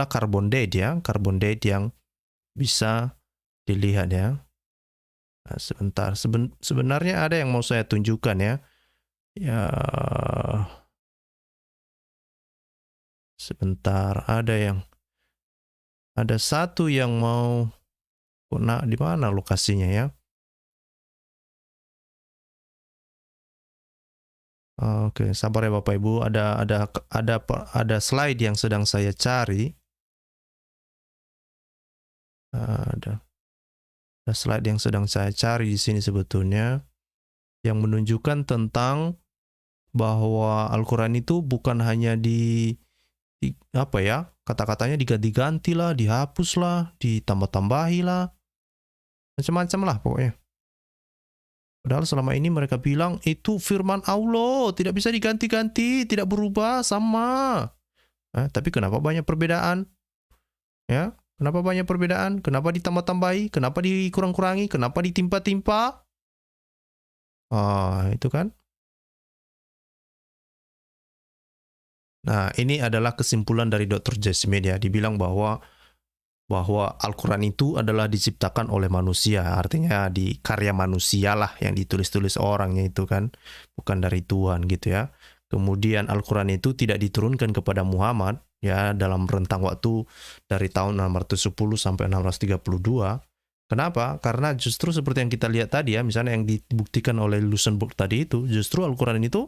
Speaker 1: carbon date ya, carbon date yang bisa dilihat ya. Nah, sebentar, sebenarnya ada yang mau saya tunjukkan ya. Ya, sebentar, ada satu yang mau, di mana lokasinya ya? Oke, sabar ya Bapak Ibu. Ada slide yang sedang saya cari. Ada slide yang sedang saya cari di sini sebetulnya yang menunjukkan tentang bahwa Al-Quran itu bukan hanya kata-katanya diganti-ganti lah, dihapus lah, ditambah-tambahi lah, macam-macam lah pokoknya. Padahal selama ini mereka bilang itu firman Allah, tidak bisa diganti-ganti, tidak berubah, sama. Tapi kenapa banyak perbedaan? Ya, kenapa banyak perbedaan? Kenapa ditambah-tambahi? Kenapa dikurang-kurangi? Kenapa ditimpa-timpa? Itu kan. Nah, ini adalah kesimpulan dari Dr. Jasmine ya. Dibilang bahwa Al-Quran itu adalah diciptakan oleh manusia. Artinya di karya manusia lah yang ditulis-tulis orangnya itu kan. Bukan dari Tuhan gitu ya. Kemudian Al-Quran itu tidak diturunkan kepada Muhammad ya dalam rentang waktu dari tahun 610 sampai 632. Kenapa? Karena justru seperti yang kita lihat tadi ya, misalnya yang dibuktikan oleh Luxemburg tadi itu, justru Al-Quran itu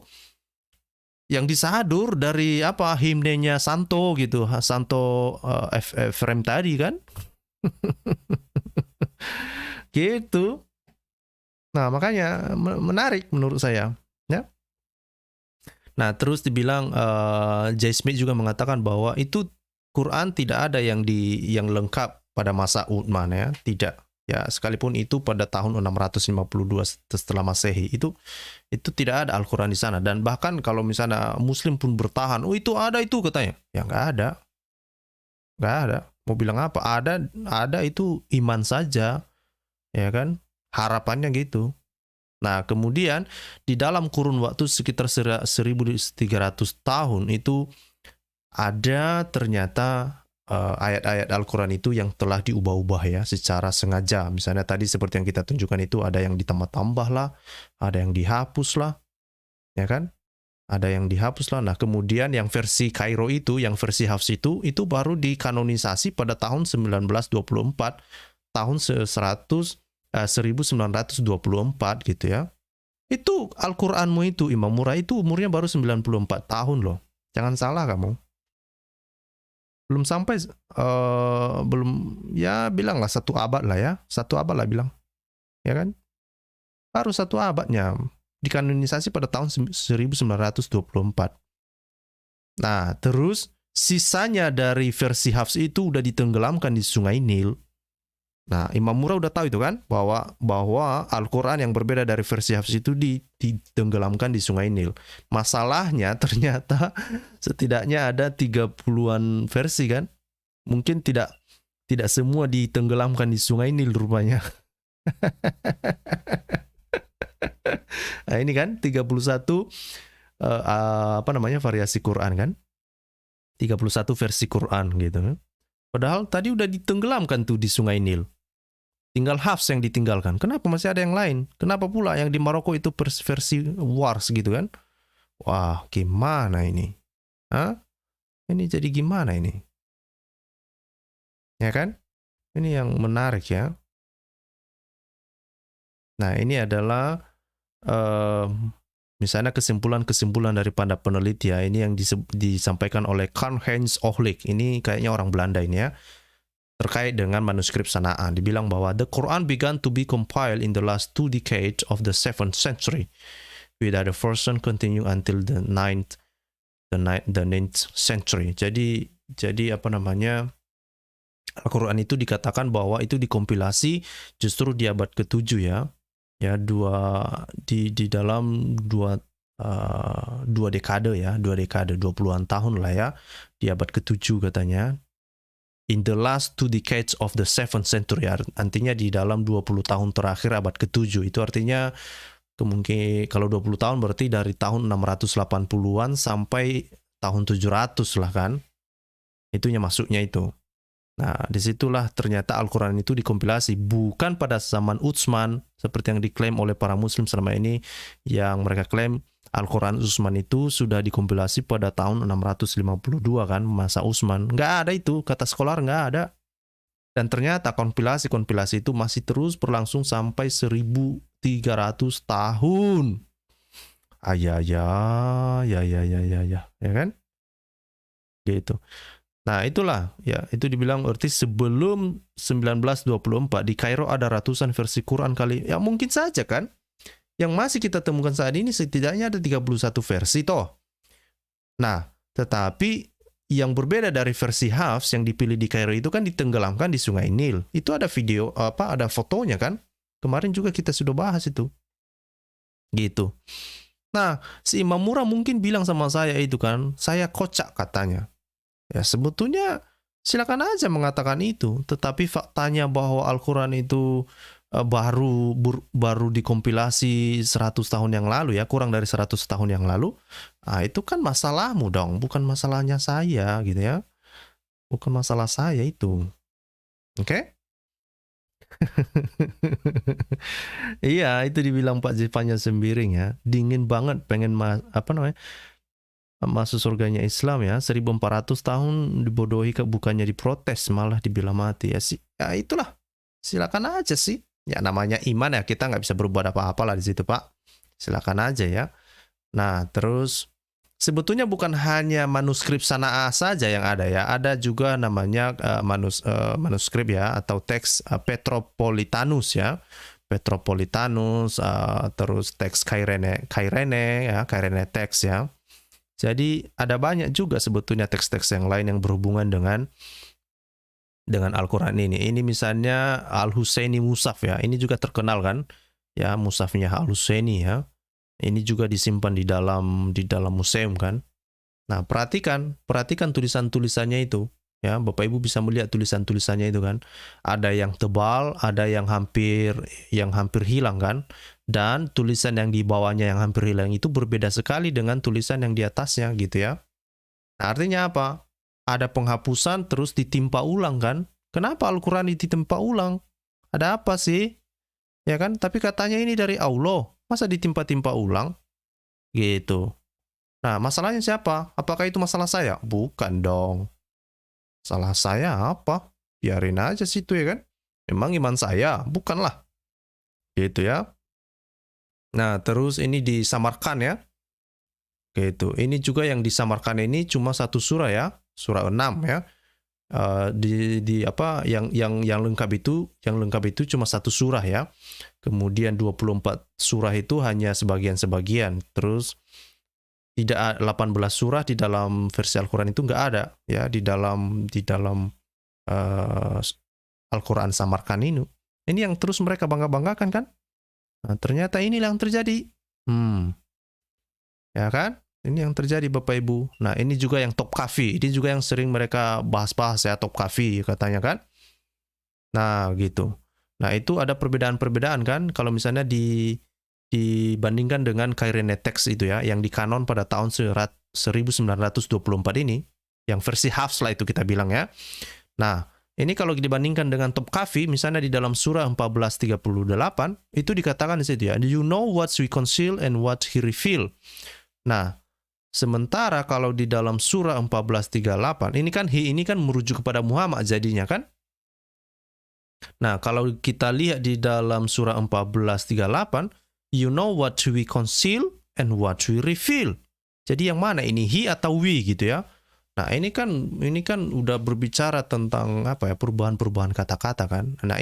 Speaker 1: yang disadur dari himnenya Santo gitu, Santo Frame tadi kan. Gitu. Nah, makanya menarik menurut saya, ya. Nah, terus dibilang J. Smith juga mengatakan bahwa itu Quran tidak ada yang lengkap pada masa Uthman ya, tidak. Ya, sekalipun itu pada tahun 652 setelah Masehi itu tidak ada Al-Quran di sana. Dan bahkan kalau misalnya Muslim pun bertahan, itu ada itu katanya. Ya nggak ada. Mau bilang apa? Ada itu iman saja, ya kan? Harapannya gitu. Nah, kemudian di dalam kurun waktu sekitar 1300 tahun itu ada ternyata ayat-ayat Al-Quran itu yang telah diubah-ubah ya secara sengaja. Misalnya tadi seperti yang kita tunjukkan itu ada yang ditambah-tambah lah, ada yang dihapus lah, ya kan? Ada yang dihapus lah. Nah, kemudian yang versi Kairo itu, yang versi Hafs itu baru dikanonisasi pada tahun 1924, tahun 1924 gitu ya. Itu Al-Qur'anmu itu Imam Murah itu umurnya baru 94 tahun loh. Jangan salah kamu. Belum sampai belum ya bilanglah 1 abad lah ya. 1 abad lah bilang. Ya kan? Baru 1 abadnya. Dikanonisasi pada tahun 1924. Nah, terus sisanya dari versi Hafs itu udah ditenggelamkan di Sungai Nil. Nah, Imam Murah udah tahu itu kan bahwa Al-Qur'an yang berbeda dari versi Hafs itu ditenggelamkan di Sungai Nil. Masalahnya ternyata setidaknya ada 30-an versi kan. Mungkin tidak semua ditenggelamkan di Sungai Nil rupanya. Nah, ini kan 31 variasi Quran kan? 31 versi Quran gitu kan. Padahal tadi udah ditenggelamkan tuh di Sungai Nil. Tinggal Hafs yang ditinggalkan. Kenapa masih ada yang lain? Kenapa pula yang di Maroko itu versi Wars gitu kan? Wah, gimana ini? Hah? Ini jadi gimana ini? Ya kan? Ini yang menarik ya. Nah, ini adalah misalnya kesimpulan-kesimpulan dari para peneliti ya. Ini yang disampaikan oleh Karl-Heinz Ohlig. Ini kayaknya orang Belanda ini ya. Terkait dengan manuskrip Sana'a. Dibilang bahwa the Quran began to be compiled in the last 2 decades of the 7th century. With other version continue until the 9th century. Jadi apa namanya? Al-Quran itu dikatakan bahwa itu dikompilasi justru di abad ke-7 ya. Ya, di dalam dua dekade ya, 20-an tahun lah ya, di abad ke-7 katanya. In the last 2 decades of the 7th century, artinya di dalam 20 tahun terakhir abad ke-7. Itu artinya kemungkinan kalau 20 tahun berarti dari tahun 680-an sampai tahun 700 lah kan. Itunya masuknya itu. Nah, disitulah ternyata Al-Quran itu dikompilasi. Bukan pada zaman Utsman, seperti yang diklaim oleh para muslim selama ini, yang mereka klaim Al-Quran Utsman itu sudah dikompilasi pada tahun 652 kan, masa Utsman. Nggak ada itu, kata skolar nggak ada. Dan ternyata kompilasi itu masih terus berlangsung sampai 1300 tahun. Ya kan? Gitu. Nah, itulah ya, itu dibilang berarti sebelum 1924 di Kairo ada ratusan versi Quran kali. Ya mungkin saja kan. Yang masih kita temukan saat ini setidaknya ada 31 versi toh. Nah, tetapi yang berbeda dari versi Hafs yang dipilih di Kairo itu kan ditenggelamkan di Sungai Nil. Itu ada video ada fotonya kan? Kemarin juga kita sudah bahas itu. Gitu. Nah, si Imam Murah mungkin bilang sama saya itu kan, saya kocak katanya. Ya sebetulnya silakan aja mengatakan itu, tetapi faktanya bahwa Al-Quran itu baru dikompilasi 100 tahun yang lalu ya, kurang dari 100 tahun yang lalu. Nah, itu kan masalahmu dong, bukan masalahnya saya gitu ya. Bukan masalah saya itu. Oke? Iya, itu dibilang Pak Jepanya Sembiring ya. Dingin banget pengen masuk surganya Islam ya. 1400 tahun dibodohi, bukannya diprotes malah dibilang mati ya sih. Ya itulah. Silakan aja sih. Ya namanya iman ya, kita nggak bisa berbuat apa-apa lah di situ Pak. Silakan aja ya. Nah terus sebetulnya bukan hanya manuskrip Sana'a saja yang ada ya. Ada juga namanya manuskrip ya, atau teks Petropolitanus ya. Petropolitanus, terus teks Kairene ya, Kairene teks ya. Jadi ada banyak juga sebetulnya teks-teks yang lain yang berhubungan dengan Al-Quran ini. Ini misalnya Al-Husaini Musaf ya. Ini juga terkenal kan? Ya, Musafnya Al-Husaini ya. Ini juga disimpan di dalam museum kan. Nah, perhatikan tulisan-tulisannya itu. Ya, Bapak Ibu bisa melihat tulisan-tulisannya itu kan. Ada yang tebal, ada yang hampir hilang kan. Dan tulisan yang di bawahnya yang hampir hilang itu berbeda sekali dengan tulisan yang di atasnya gitu ya. Nah, artinya apa? Ada penghapusan terus ditimpa ulang kan. Kenapa Al-Quran ditimpa ulang? Ada apa sih? Ya kan? Tapi katanya ini dari Allah. Masa ditimpa-timpa ulang? Gitu. Nah, masalahnya siapa? Apakah itu masalah saya? Bukan dong. Salah saya apa? Biarin aja situ ya kan. Memang iman saya, bukanlah. Gitu ya. Nah, terus ini disamarkan ya. Gitu. Ini juga yang disamarkan ini cuma satu surah ya, surah 6 ya. Di apa yang lengkap itu cuma satu surah ya. Kemudian 24 surah itu hanya sebagian-sebagian. Terus tidak 18 surah di dalam versi Al-Qur'an itu nggak ada ya di dalam uh, Al-Qur'an samarkan ini. Ini yang terus mereka bangga-banggakan kan? Nah, ternyata inilah yang terjadi. Ya kan? Ini yang terjadi Bapak Ibu. Nah, ini juga yang Topkafi. Ini juga yang sering mereka bahas-bahas ya, Topkafi katanya kan. Nah, gitu. Nah, itu ada perbedaan-perbedaan kan. Kalau misalnya dibandingkan dengan Kyrene Text itu ya, yang dikanon pada tahun 1924 ini, yang versi Hafs lah itu kita bilang ya. Nah, ini kalau dibandingkan dengan Topkafi, misalnya di dalam surah 1438, itu dikatakan di situ ya, you know what we conceal and what he reveal. Nah, sementara kalau di dalam surah 1438, ini kan merujuk kepada Muhammad jadinya kan? Nah, kalau kita lihat di dalam surah 1438, you know what we conceal and what we reveal. Jadi yang mana ini, he atau we gitu ya? Nah, ini kan udah berbicara tentang apa ya, perubahan-perubahan kata-kata kan. Nah,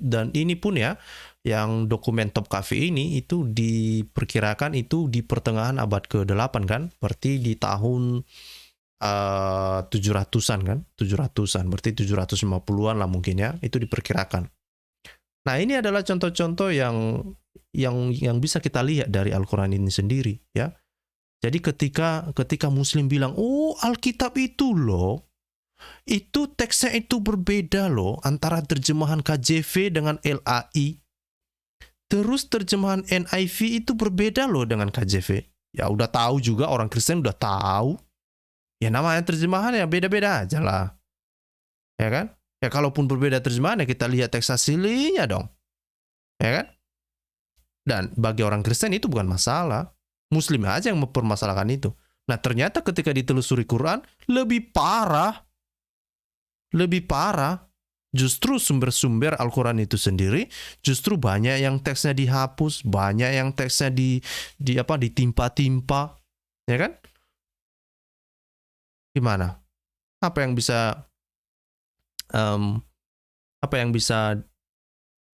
Speaker 1: dan ini pun ya, yang dokumen Topkafi ini itu diperkirakan itu di pertengahan abad ke-8 kan, berarti di tahun 700-an kan, 700-an, berarti 750-an lah mungkin ya, itu diperkirakan. Nah, ini adalah contoh-contoh yang bisa kita lihat dari Al-Qur'an ini sendiri ya. Jadi ketika Muslim bilang, oh Alkitab itu loh, itu teksnya itu berbeda loh antara terjemahan KJV dengan LAI. Terus terjemahan NIV itu berbeda loh dengan KJV. Ya udah tahu juga, orang Kristen udah tahu. Ya namanya terjemahan ya beda-beda aja lah. Ya kan? Ya kalaupun berbeda terjemahan ya kita lihat teks aslinya dong. Ya kan? Dan bagi orang Kristen itu bukan masalah. Muslim aja yang mempermasalahkan itu. Nah, ternyata ketika ditelusuri Quran, lebih parah. Lebih parah. Justru sumber-sumber Al-Quran itu sendiri, justru banyak yang teksnya dihapus, banyak yang teksnya ditimpa-timpa. Ya kan? Gimana? Apa yang bisa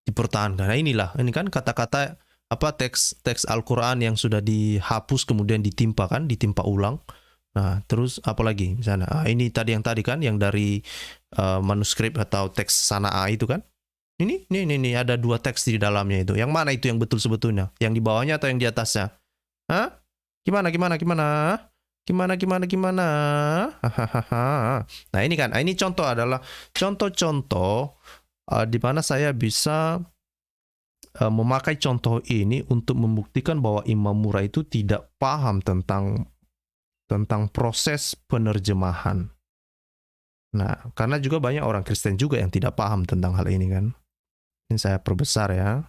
Speaker 1: dipertahankan? Nah, ini kan kata-kata teks Al-Quran yang sudah dihapus kemudian ditimpa ulang. Nah, terus apa lagi misalnya? Ini tadi kan yang dari manuskrip atau teks Sana'a itu kan? Ini ada 2 teks di dalamnya itu. Yang mana itu yang betul sebetulnya? Yang di bawahnya atau yang di atasnya? Hah? Gimana? Nah, ini contoh-contoh di mana saya bisa memakai contoh ini untuk membuktikan bahwa Imam Murrah itu tidak paham tentang proses penerjemahan. Nah, karena juga banyak orang Kristen juga yang tidak paham tentang hal ini kan. Ini saya perbesar ya.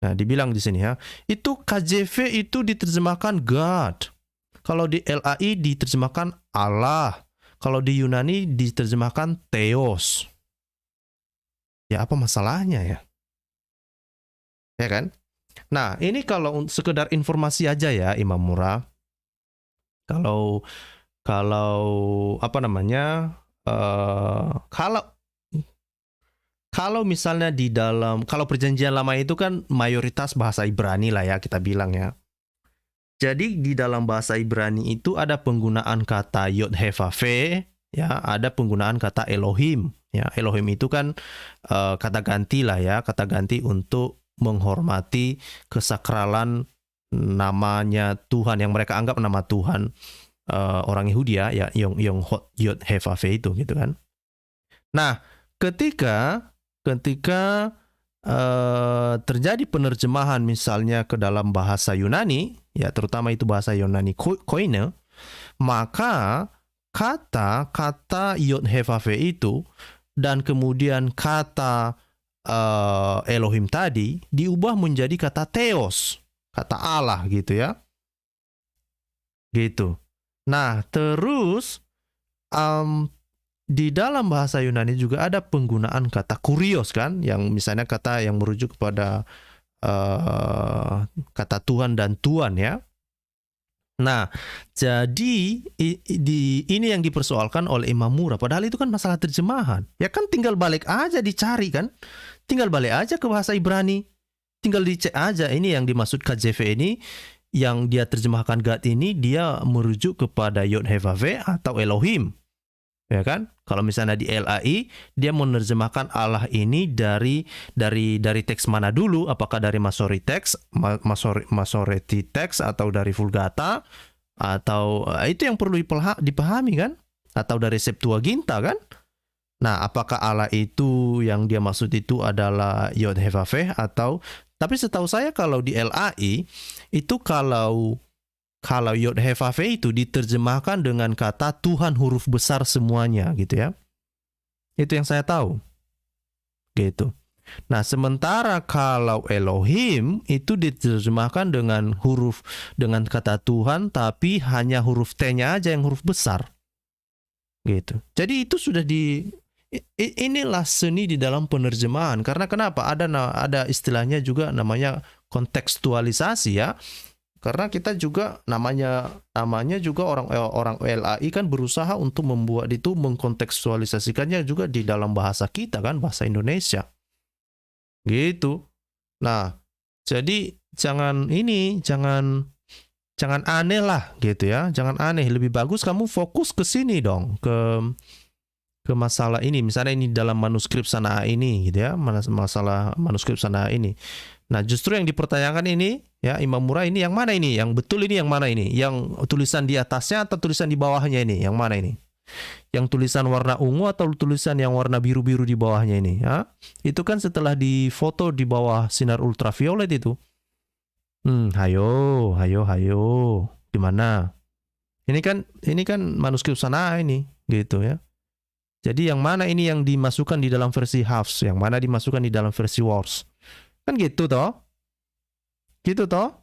Speaker 1: Nah, dibilang di sini ya, itu KJV itu diterjemahkan God. Kalau di LAI diterjemahkan Allah. Kalau di Yunani diterjemahkan Theos. Ya apa masalahnya ya? Ya kan? Nah, ini kalau sekedar informasi aja ya Imam Murrah. Kalau apa namanya? Kalau misalnya kalau perjanjian lama itu kan mayoritas bahasa Ibrani lah ya kita bilang ya. Jadi di dalam bahasa Ibrani itu ada penggunaan kata Yod He Vav He, ya, ada penggunaan kata Elohim. Ya, Elohim itu kan kata ganti lah ya, kata ganti untuk menghormati kesakralan namanya Tuhan yang mereka anggap nama Tuhan orang Yahudi ya, yang Yod He Vav He itu gitu kan. Nah, ketika terjadi penerjemahan misalnya ke dalam bahasa Yunani, ya terutama itu bahasa Yunani Koine, maka kata Yod He Vav He itu dan kemudian kata Elohim tadi diubah menjadi kata Theos, kata Allah gitu ya. Gitu. Nah, terus di dalam bahasa Yunani juga ada penggunaan kata kurios kan, yang misalnya kata yang merujuk kepada kata Tuhan dan Tuan ya. Nah, jadi ini yang dipersoalkan oleh Imam Murah. Padahal itu kan masalah terjemahan. Ya kan tinggal balik aja dicari kan. Tinggal balik aja ke bahasa Ibrani. Tinggal dicek aja ini yang dimaksud KJV ini, yang dia terjemahkan God ini, dia merujuk kepada Yod-Heh-Vav-Veh atau Elohim. Ya kan? Kalau misalnya di LAI, dia menerjemahkan Allah ini dari teks mana dulu? Apakah dari Masoreti teks atau dari Vulgata, atau itu yang perlu dipahami kan? Atau dari Septuaginta kan? Nah, apakah Allah itu yang dia maksud itu adalah Yod-Heh-Vav-Veh atau, tapi setahu saya kalau di LAI itu kalau Yod-Heh-Vav-Veh itu diterjemahkan dengan kata Tuhan huruf besar semuanya gitu ya. Itu yang saya tahu. Gitu. Nah, sementara kalau Elohim itu diterjemahkan dengan kata Tuhan tapi hanya huruf T-nya aja yang huruf besar. Gitu. Jadi itu sudah inilah seni di dalam penerjemahan. Karena kenapa? Ada istilahnya juga namanya kontekstualisasi ya. Karena kita juga namanya juga orang LAI kan berusaha untuk membuat itu, mengkontekstualisasikannya juga di dalam bahasa kita kan, bahasa Indonesia. Gitu. Nah, jadi jangan aneh lah gitu ya. Jangan aneh, lebih bagus kamu fokus ke sini dong, ke masalah ini. Misalnya ini dalam manuskrip Sanaa ini gitu ya, masalah manuskrip Sanaa ini. Nah, justru yang dipertanyakan ini ya, Imam Murah ini yang mana ini? Yang betul ini yang mana ini? Yang tulisan di atasnya atau tulisan di bawahnya ini? Yang mana ini? Yang tulisan warna ungu atau tulisan yang warna biru-biru di bawahnya ini? Ya? Itu kan setelah difoto di bawah sinar ultraviolet itu. Hayo. Gimana? Ini kan manuskrip Sanaa ini, gitu ya. Jadi yang mana ini yang dimasukkan di dalam versi Hafs, yang mana dimasukkan di dalam versi Wars? Kan gitu toh? Gitu toh?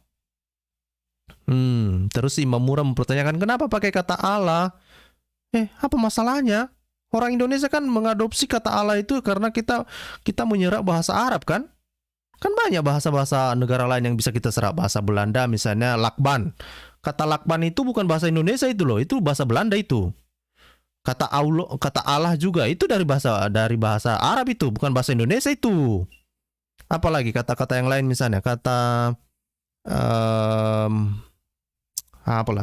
Speaker 1: Terus Imam Murah mempertanyakan kenapa pakai kata Allah? Apa masalahnya? Orang Indonesia kan mengadopsi kata Allah itu karena kita menyerap bahasa Arab kan? Kan banyak bahasa-bahasa negara lain yang bisa kita serap. Bahasa Belanda misalnya lakban. Kata lakban itu bukan bahasa Indonesia itu loh, itu bahasa Belanda itu. Kata Allah juga itu dari bahasa Arab itu, bukan bahasa Indonesia itu. Apalagi kata-kata yang lain misalnya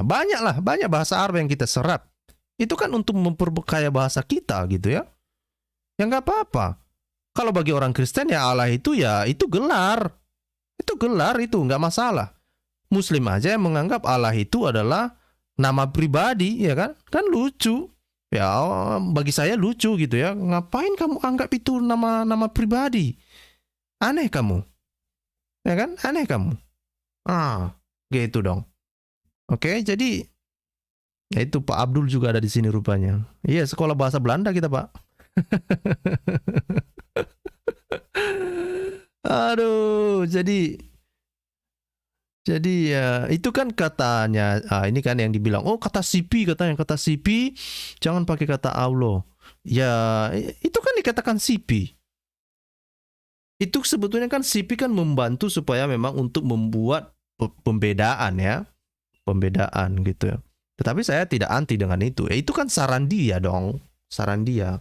Speaker 1: banyak bahasa Arab yang kita serap. Itu kan untuk memperkaya bahasa kita gitu ya. Ya nggak apa-apa. Kalau bagi orang Kristen ya Allah itu ya itu gelar. Itu gelar itu nggak masalah. Muslim aja yang menganggap Allah itu adalah nama pribadi ya kan? Kan lucu. Ya bagi saya lucu gitu ya. Ngapain kamu anggap itu nama pribadi? Aneh kamu. Ya kan? Aneh kamu. Gitu dong. Oke, jadi ya itu Pak Abdul juga ada di sini rupanya. Iya, sekolah bahasa Belanda kita, Pak. Aduh, jadi ya itu kan katanya, ini kan yang dibilang, kata CP jangan pakai kata Allah. Ya, itu kan dikatakan CP. Itu sebetulnya kan CP kan membantu supaya memang untuk membuat pembedaan ya. Pembedaan gitu ya. Tetapi saya tidak anti dengan itu. Itu kan saran dia dong. Saran dia.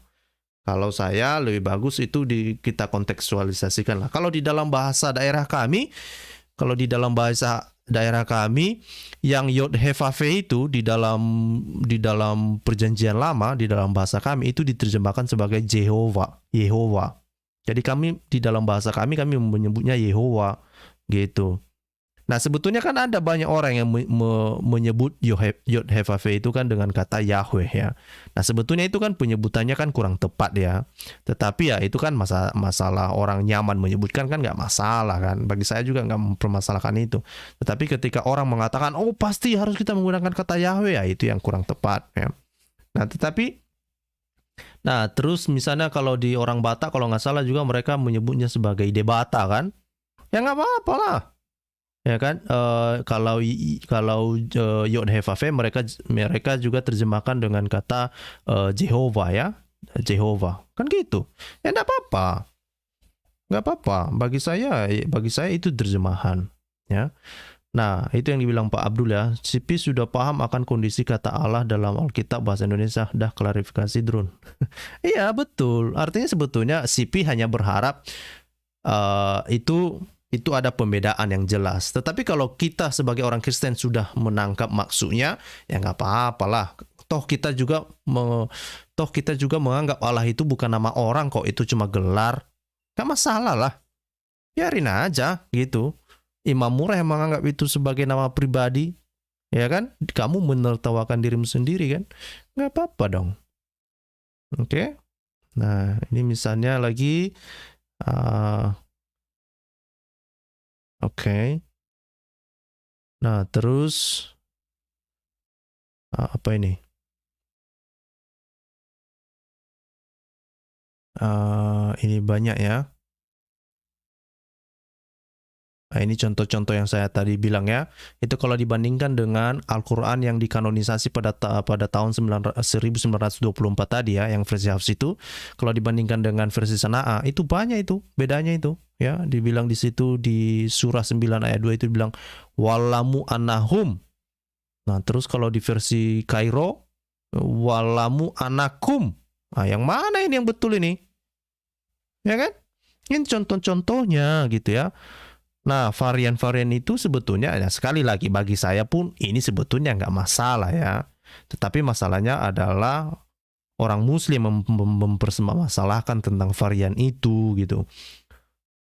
Speaker 1: Kalau saya lebih bagus itu kita kontekstualisasikan lah. Kalau di dalam bahasa daerah kami, yang Yod-Heh-Vav-Veh itu di dalam perjanjian lama, di dalam bahasa kami itu diterjemahkan sebagai Yehova. Jadi kami di dalam bahasa kami menyebutnya Yehova gitu. Nah, sebetulnya kan ada banyak orang yang menyebut Yod-Heh-Vav-Veh itu kan dengan kata Yahweh ya. Nah, sebetulnya itu kan penyebutannya kan kurang tepat ya. Tetapi ya itu kan masalah orang nyaman menyebutkan kan nggak masalah kan. Bagi saya juga nggak mempermasalahkan itu. Tetapi ketika orang mengatakan, pasti harus kita menggunakan kata Yahweh, ya itu yang kurang tepat ya. Nah, terus misalnya kalau di orang Batak kalau nggak salah juga mereka menyebutnya sebagai debata kan. Ya nggak apa-apa lah. Ya kan, kalau Yod-Heh-Vav-Veh mereka juga terjemahkan dengan kata Jehovah ya, Jehovah kan gitu. Ya enggak apa-apa. nggak apa-apa. Bagi saya itu terjemahan, ya. Nah, itu yang dibilang Pak Abdul ya. CP sudah paham akan kondisi kata Allah dalam Alkitab bahasa Indonesia. Dah klarifikasi drone. Iya, betul. Artinya sebetulnya CP hanya berharap itu ada pembedaan yang jelas. Tetapi kalau kita sebagai orang Kristen sudah menangkap maksudnya, ya nggak apa-apalah. Toh kita juga menganggap Allah itu bukan nama orang kok, itu cuma gelar. Nggak masalah lah. Biarin aja gitu. Imam Murah yang menganggap itu sebagai nama pribadi, ya kan? Kamu menertawakan dirimu sendiri kan? Nggak apa-apa dong. Oke? Nah, ini misalnya lagi, oke. Nah, terus apa ini? Ini banyak ya. Nah, ini contoh-contoh yang saya tadi bilang ya. Itu kalau dibandingkan dengan Al-Quran yang dikanonisasi pada tahun 1924 tadi ya, yang versi Hafs itu, kalau dibandingkan dengan versi Sanaa, itu banyak itu, bedanya itu. Ya, dibilang di situ di surah 9 ayat 2 itu dibilang walamu anahum. Nah, terus kalau di versi Kairo walamu anakum. Nah, yang mana ini yang betul ini? Ya kan? Ini contoh-contohnya gitu ya. Nah, varian-varian itu sebetulnya, ya sekali lagi bagi saya pun ini sebetulnya nggak masalah ya. Tetapi masalahnya adalah orang Muslim mempermasalahkan tentang varian itu gitu.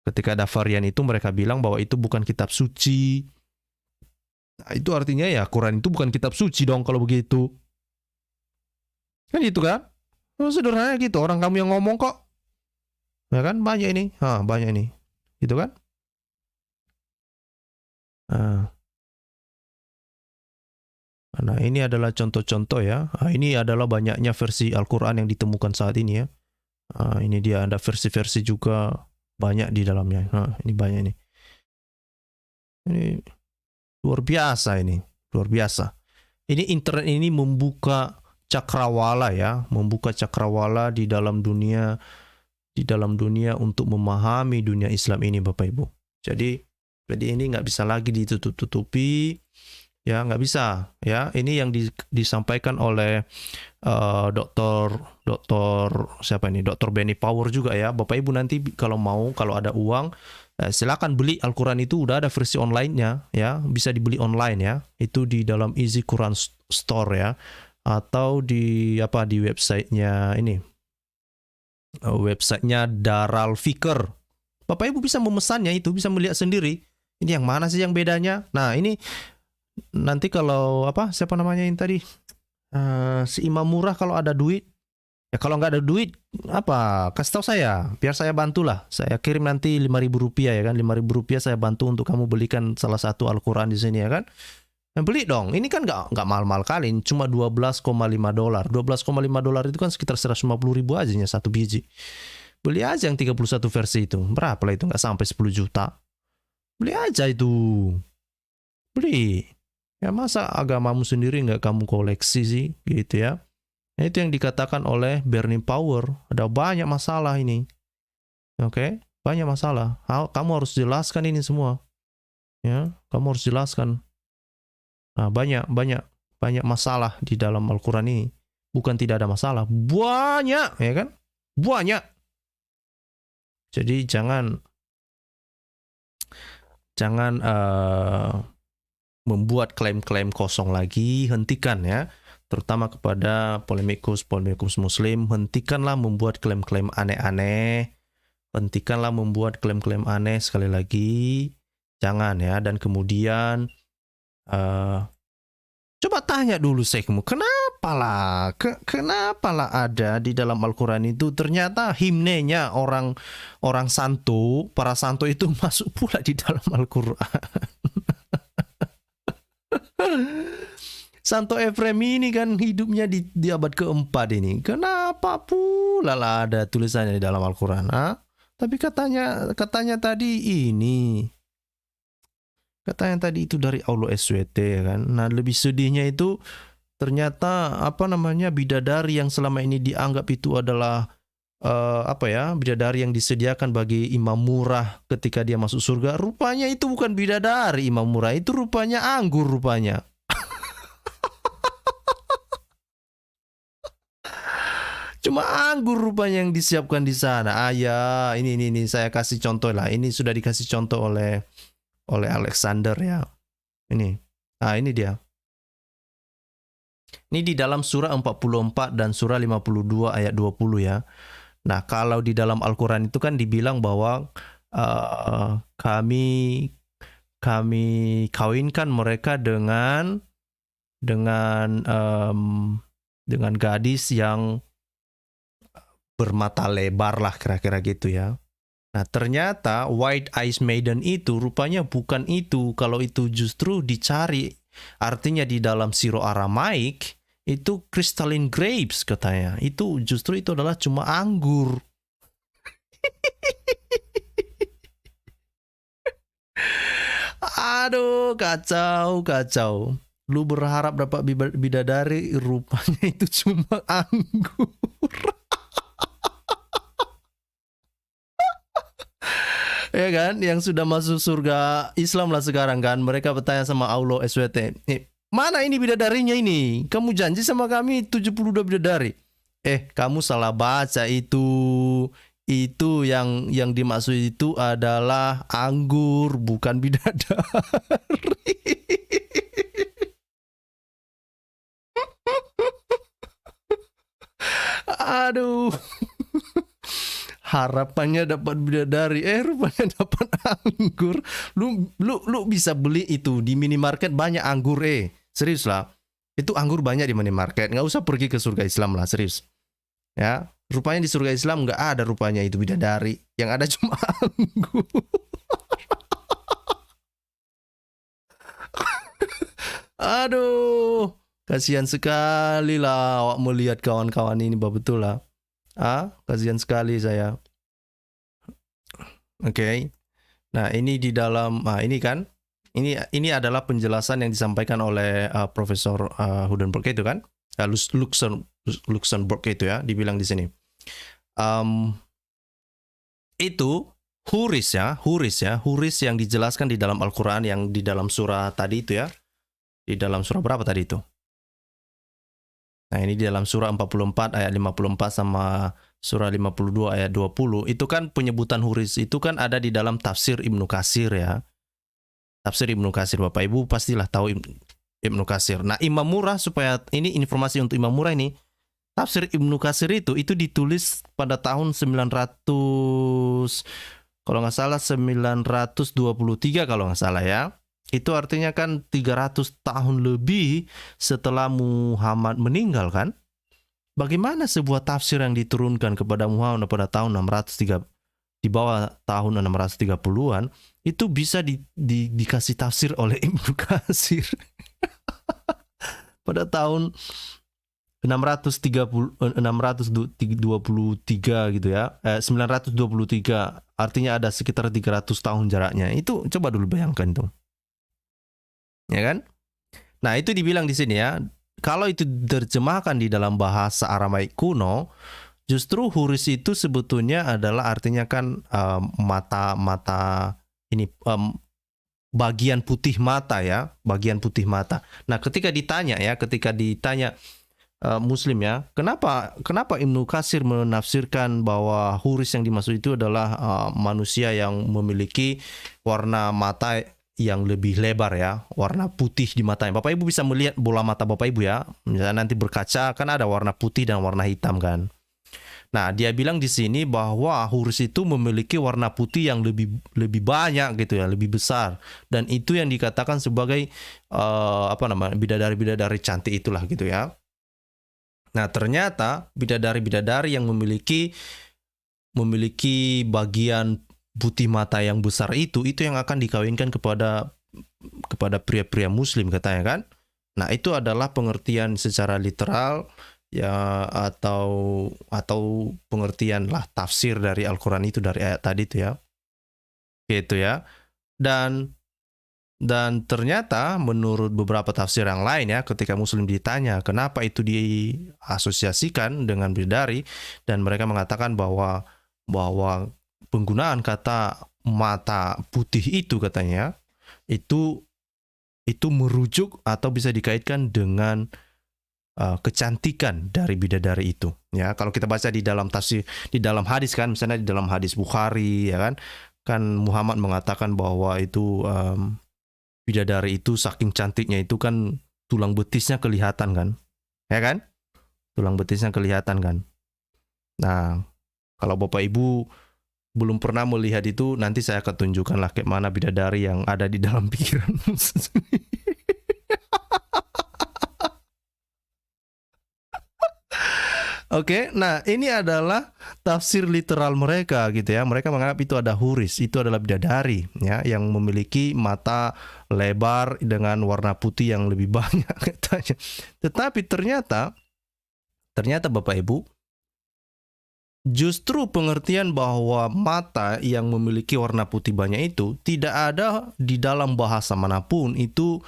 Speaker 1: Ketika ada varian itu mereka bilang bahwa itu bukan kitab suci. Nah, itu artinya ya Quran itu bukan kitab suci dong kalau begitu. Kan gitu kan? Sederhana gitu. Orang kamu yang ngomong kok. Ya kan? Banyak ini. Banyak ini. Gitu kan? Nah, ini adalah contoh-contoh ya. Ini adalah banyaknya versi Al-Quran yang ditemukan saat ini ya. Ini dia ada versi-versi juga banyak di dalamnya. Ini banyak ini. Ini luar biasa ini. Luar biasa. Ini internet ini membuka cakrawala ya. Membuka cakrawala di dalam dunia untuk memahami dunia Islam ini Bapak Ibu. Jadi ini nggak bisa lagi ditutup-tutupi, ya nggak bisa, ya ini yang disampaikan oleh Dr. siapa ini, Dr. Benny Power juga ya, Bapak Ibu nanti kalau ada uang, silakan beli Al-Quran itu udah ada versi online-nya, ya bisa dibeli online ya, itu di dalam Easy Quran Store ya, atau di websitenya ini, websitenya Darul Fikr. Bapak Ibu bisa memesannya itu, bisa melihat sendiri. Ini yang mana sih yang bedanya? Nah, ini nanti kalau siapa namanya ini tadi? Si Imam Murah kalau ada duit. Ya kalau nggak ada duit, kasih tahu saya, biar saya bantulah. Saya kirim nanti Rp5.000 ya kan? Rp5.000 saya bantu untuk kamu belikan salah satu Al-Quran di sini ya kan? Nah, beli dong. Ini kan nggak mahal-mahal kali, cuma $12,5. $12,5 itu kan sekitar 150.000 aja satu biji. Beli aja yang 31 versi itu. Berapa lah itu? Nggak sampai 10 juta. Beli aja itu. Beli. Ya masa agamamu sendiri nggak kamu koleksi sih? Gitu ya. Nah, itu yang dikatakan oleh Bernie Power. Ada banyak masalah ini. Oke? Banyak masalah. Kamu harus jelaskan ini semua. Ya, kamu harus jelaskan. Nah, banyak masalah di dalam Al-Quran ini. Bukan tidak ada masalah. Banyak, ya kan? Banyak. Jadi jangan membuat klaim-klaim kosong lagi, hentikan ya. Terutama kepada polemikus Muslim, hentikanlah membuat klaim-klaim aneh-aneh. Hentikanlah membuat klaim-klaim aneh sekali lagi. Jangan ya. Dan kemudian coba tanya dulu Syekhmu, kenapa lah ada di dalam Al-Quran itu ternyata himnenya orang santo, para santo itu masuk pula di dalam Al-Quran. Santo Efrem ini kan hidupnya di abad keempat ini. Kenapa pula lah ada tulisannya di dalam Al-Quran? Tapi katanya tadi ini. Katanya tadi itu dari Allah SWT ya kan. Nah, lebih sedihnya itu ternyata bidadari yang selama ini dianggap itu adalah apa ya, bidadari yang disediakan bagi imam murah ketika dia masuk surga, rupanya itu bukan bidadari imam murah, itu rupanya anggur rupanya. Cuma anggur rupanya yang disiapkan di sana. Ya, ini saya kasih contoh lah. Ini sudah dikasih contoh oleh Alexander ya. Ini. Nah, ini dia. Ini di dalam surah 44 dan surah 52 ayat 20 ya. Nah, kalau di dalam Al-Quran itu kan dibilang bahwa kami kawinkan mereka dengan gadis yang bermata lebar lah, kira-kira gitu ya. Nah, ternyata White Eyes Maiden itu rupanya bukan itu. Kalau itu justru dicari, artinya di dalam siro Aramaik itu crystalline grapes katanya. Itu justru itu adalah cuma anggur. Aduh, kacau. Lu berharap dapat bidadari, rupanya itu cuma anggur. Ya kan, yang sudah masuk surga Islam lah sekarang kan, mereka bertanya sama Allah SWT, mana ini bidadarinya ini? Kamu janji sama kami 72 bidadari. Kamu salah baca itu. Itu yang dimaksud itu adalah anggur, bukan bidadari. Aduh. Harapannya dapat bidadari, rupanya dapat anggur. Lu bisa beli itu di minimarket, banyak anggur. Serius lah, itu anggur banyak di minimarket. Nggak usah pergi ke surga Islam lah, serius. Ya, rupanya di surga Islam nggak ada rupanya itu bidadari. Yang ada cuma anggur. Aduh, kasihan sekali lah awak melihat kawan-kawan ini, betul lah. Kasihan sekali saya. Oke. Nah, ini di dalam ini kan, ini adalah penjelasan yang disampaikan oleh Profesor Hudenberg itu kan, Luxemburg itu ya, dibilang di sini. Itu huris yang dijelaskan di dalam Al-Quran yang di dalam surah tadi itu ya. Di dalam surah berapa tadi itu? Nah, ini di dalam surah 44 ayat 54 sama surah 52 ayat 20. Itu kan penyebutan huris itu kan ada di dalam tafsir Ibnu Katsir ya. Tafsir Ibnu Katsir, Bapak Ibu pastilah tahu Ibnu Katsir. Nah, Imam Murah, supaya ini informasi untuk Imam Murah ini, tafsir Ibnu Katsir itu ditulis pada tahun 900, kalau nggak salah 923 kalau nggak salah ya. Itu artinya kan 300 tahun lebih setelah Muhammad meninggal kan. Bagaimana sebuah tafsir yang diturunkan kepada Muhammad pada tahun 603, di bawah tahun 630-an, itu bisa dikasih tafsir oleh Ibnu Katsir pada tahun 923 gitu ya. 923, artinya ada sekitar 300 tahun jaraknya. Itu coba dulu bayangkan tuh. Ya kan? Nah, itu dibilang di sini ya. Kalau itu diterjemahkan di dalam bahasa Aramaik kuno, justru huris itu sebetulnya adalah artinya kan mata ini, bagian putih mata ya, bagian putih mata. Nah, ketika ditanya Muslim ya, kenapa Ibnu Katsir menafsirkan bahwa huris yang dimaksud itu adalah manusia yang memiliki warna mata yang lebih lebar ya, warna putih di matanya. Bapak Ibu bisa melihat bola mata Bapak Ibu ya. Misalnya nanti berkaca kan ada warna putih dan warna hitam kan. Nah, dia bilang di sini bahwa huris itu memiliki warna putih yang lebih banyak gitu ya, lebih besar. Dan itu yang dikatakan sebagai bidadari-bidadari cantik itulah gitu ya. Nah, ternyata bidadari-bidadari yang memiliki bagian putih mata yang besar itu yang akan dikawinkan kepada pria-pria Muslim katanya kan. Nah, itu adalah pengertian secara literal ya, atau pengertian lah tafsir dari Al-Quran itu, dari ayat tadi itu ya. Gitu ya. Dan Dan ternyata menurut beberapa tafsir yang lain ya, ketika Muslim ditanya kenapa itu diasosiasikan dengan bidadari, dan mereka mengatakan bahwa penggunaan kata mata putih itu katanya itu merujuk atau bisa dikaitkan dengan kecantikan dari bidadari itu. Ya, kalau kita baca di dalam tafsir, di dalam hadis kan, misalnya di dalam hadis Bukhari ya kan Muhammad mengatakan bahwa itu bidadari itu saking cantiknya itu kan tulang betisnya kelihatan kan, ya kan? Tulang betisnya kelihatan kan. Nah, kalau Bapak Ibu belum pernah melihat itu, nanti saya akan tunjukkanlah kayak mana bidadari yang ada di dalam pikiranmu. Oke, nah ini adalah tafsir literal mereka gitu ya. Mereka menganggap itu ada huris, itu adalah bidadari ya, yang memiliki mata lebar dengan warna putih yang lebih banyak katanya. Tetapi ternyata Bapak Ibu, justru pengertian bahwa mata yang memiliki warna putih banyak itu tidak ada di dalam bahasa manapun. Itu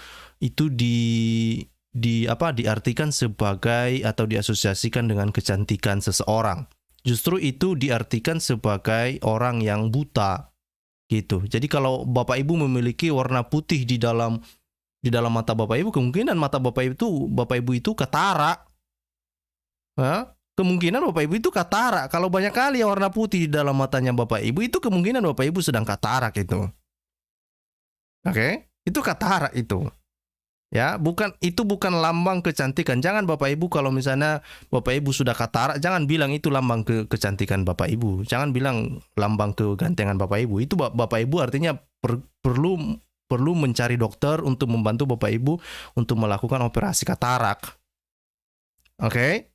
Speaker 1: diartikan sebagai atau diasosiasikan dengan kecantikan seseorang. Justru itu diartikan sebagai orang yang buta gitu. Jadi kalau Bapak Ibu memiliki warna putih di dalam mata Bapak Ibu, kemungkinan mata Bapak Ibu itu katarak. Kemungkinan Bapak Ibu itu katarak. Kalau banyak kali warna putih di dalam matanya Bapak Ibu, itu kemungkinan Bapak Ibu sedang katarak itu. Oke? Itu katarak itu. Ya, itu bukan lambang kecantikan. Jangan Bapak Ibu kalau misalnya Bapak Ibu sudah katarak, jangan bilang itu lambang kecantikan Bapak Ibu. Jangan bilang lambang kegantengan Bapak Ibu. Itu Bapak Ibu artinya perlu mencari dokter untuk membantu Bapak Ibu untuk melakukan operasi katarak. Oke?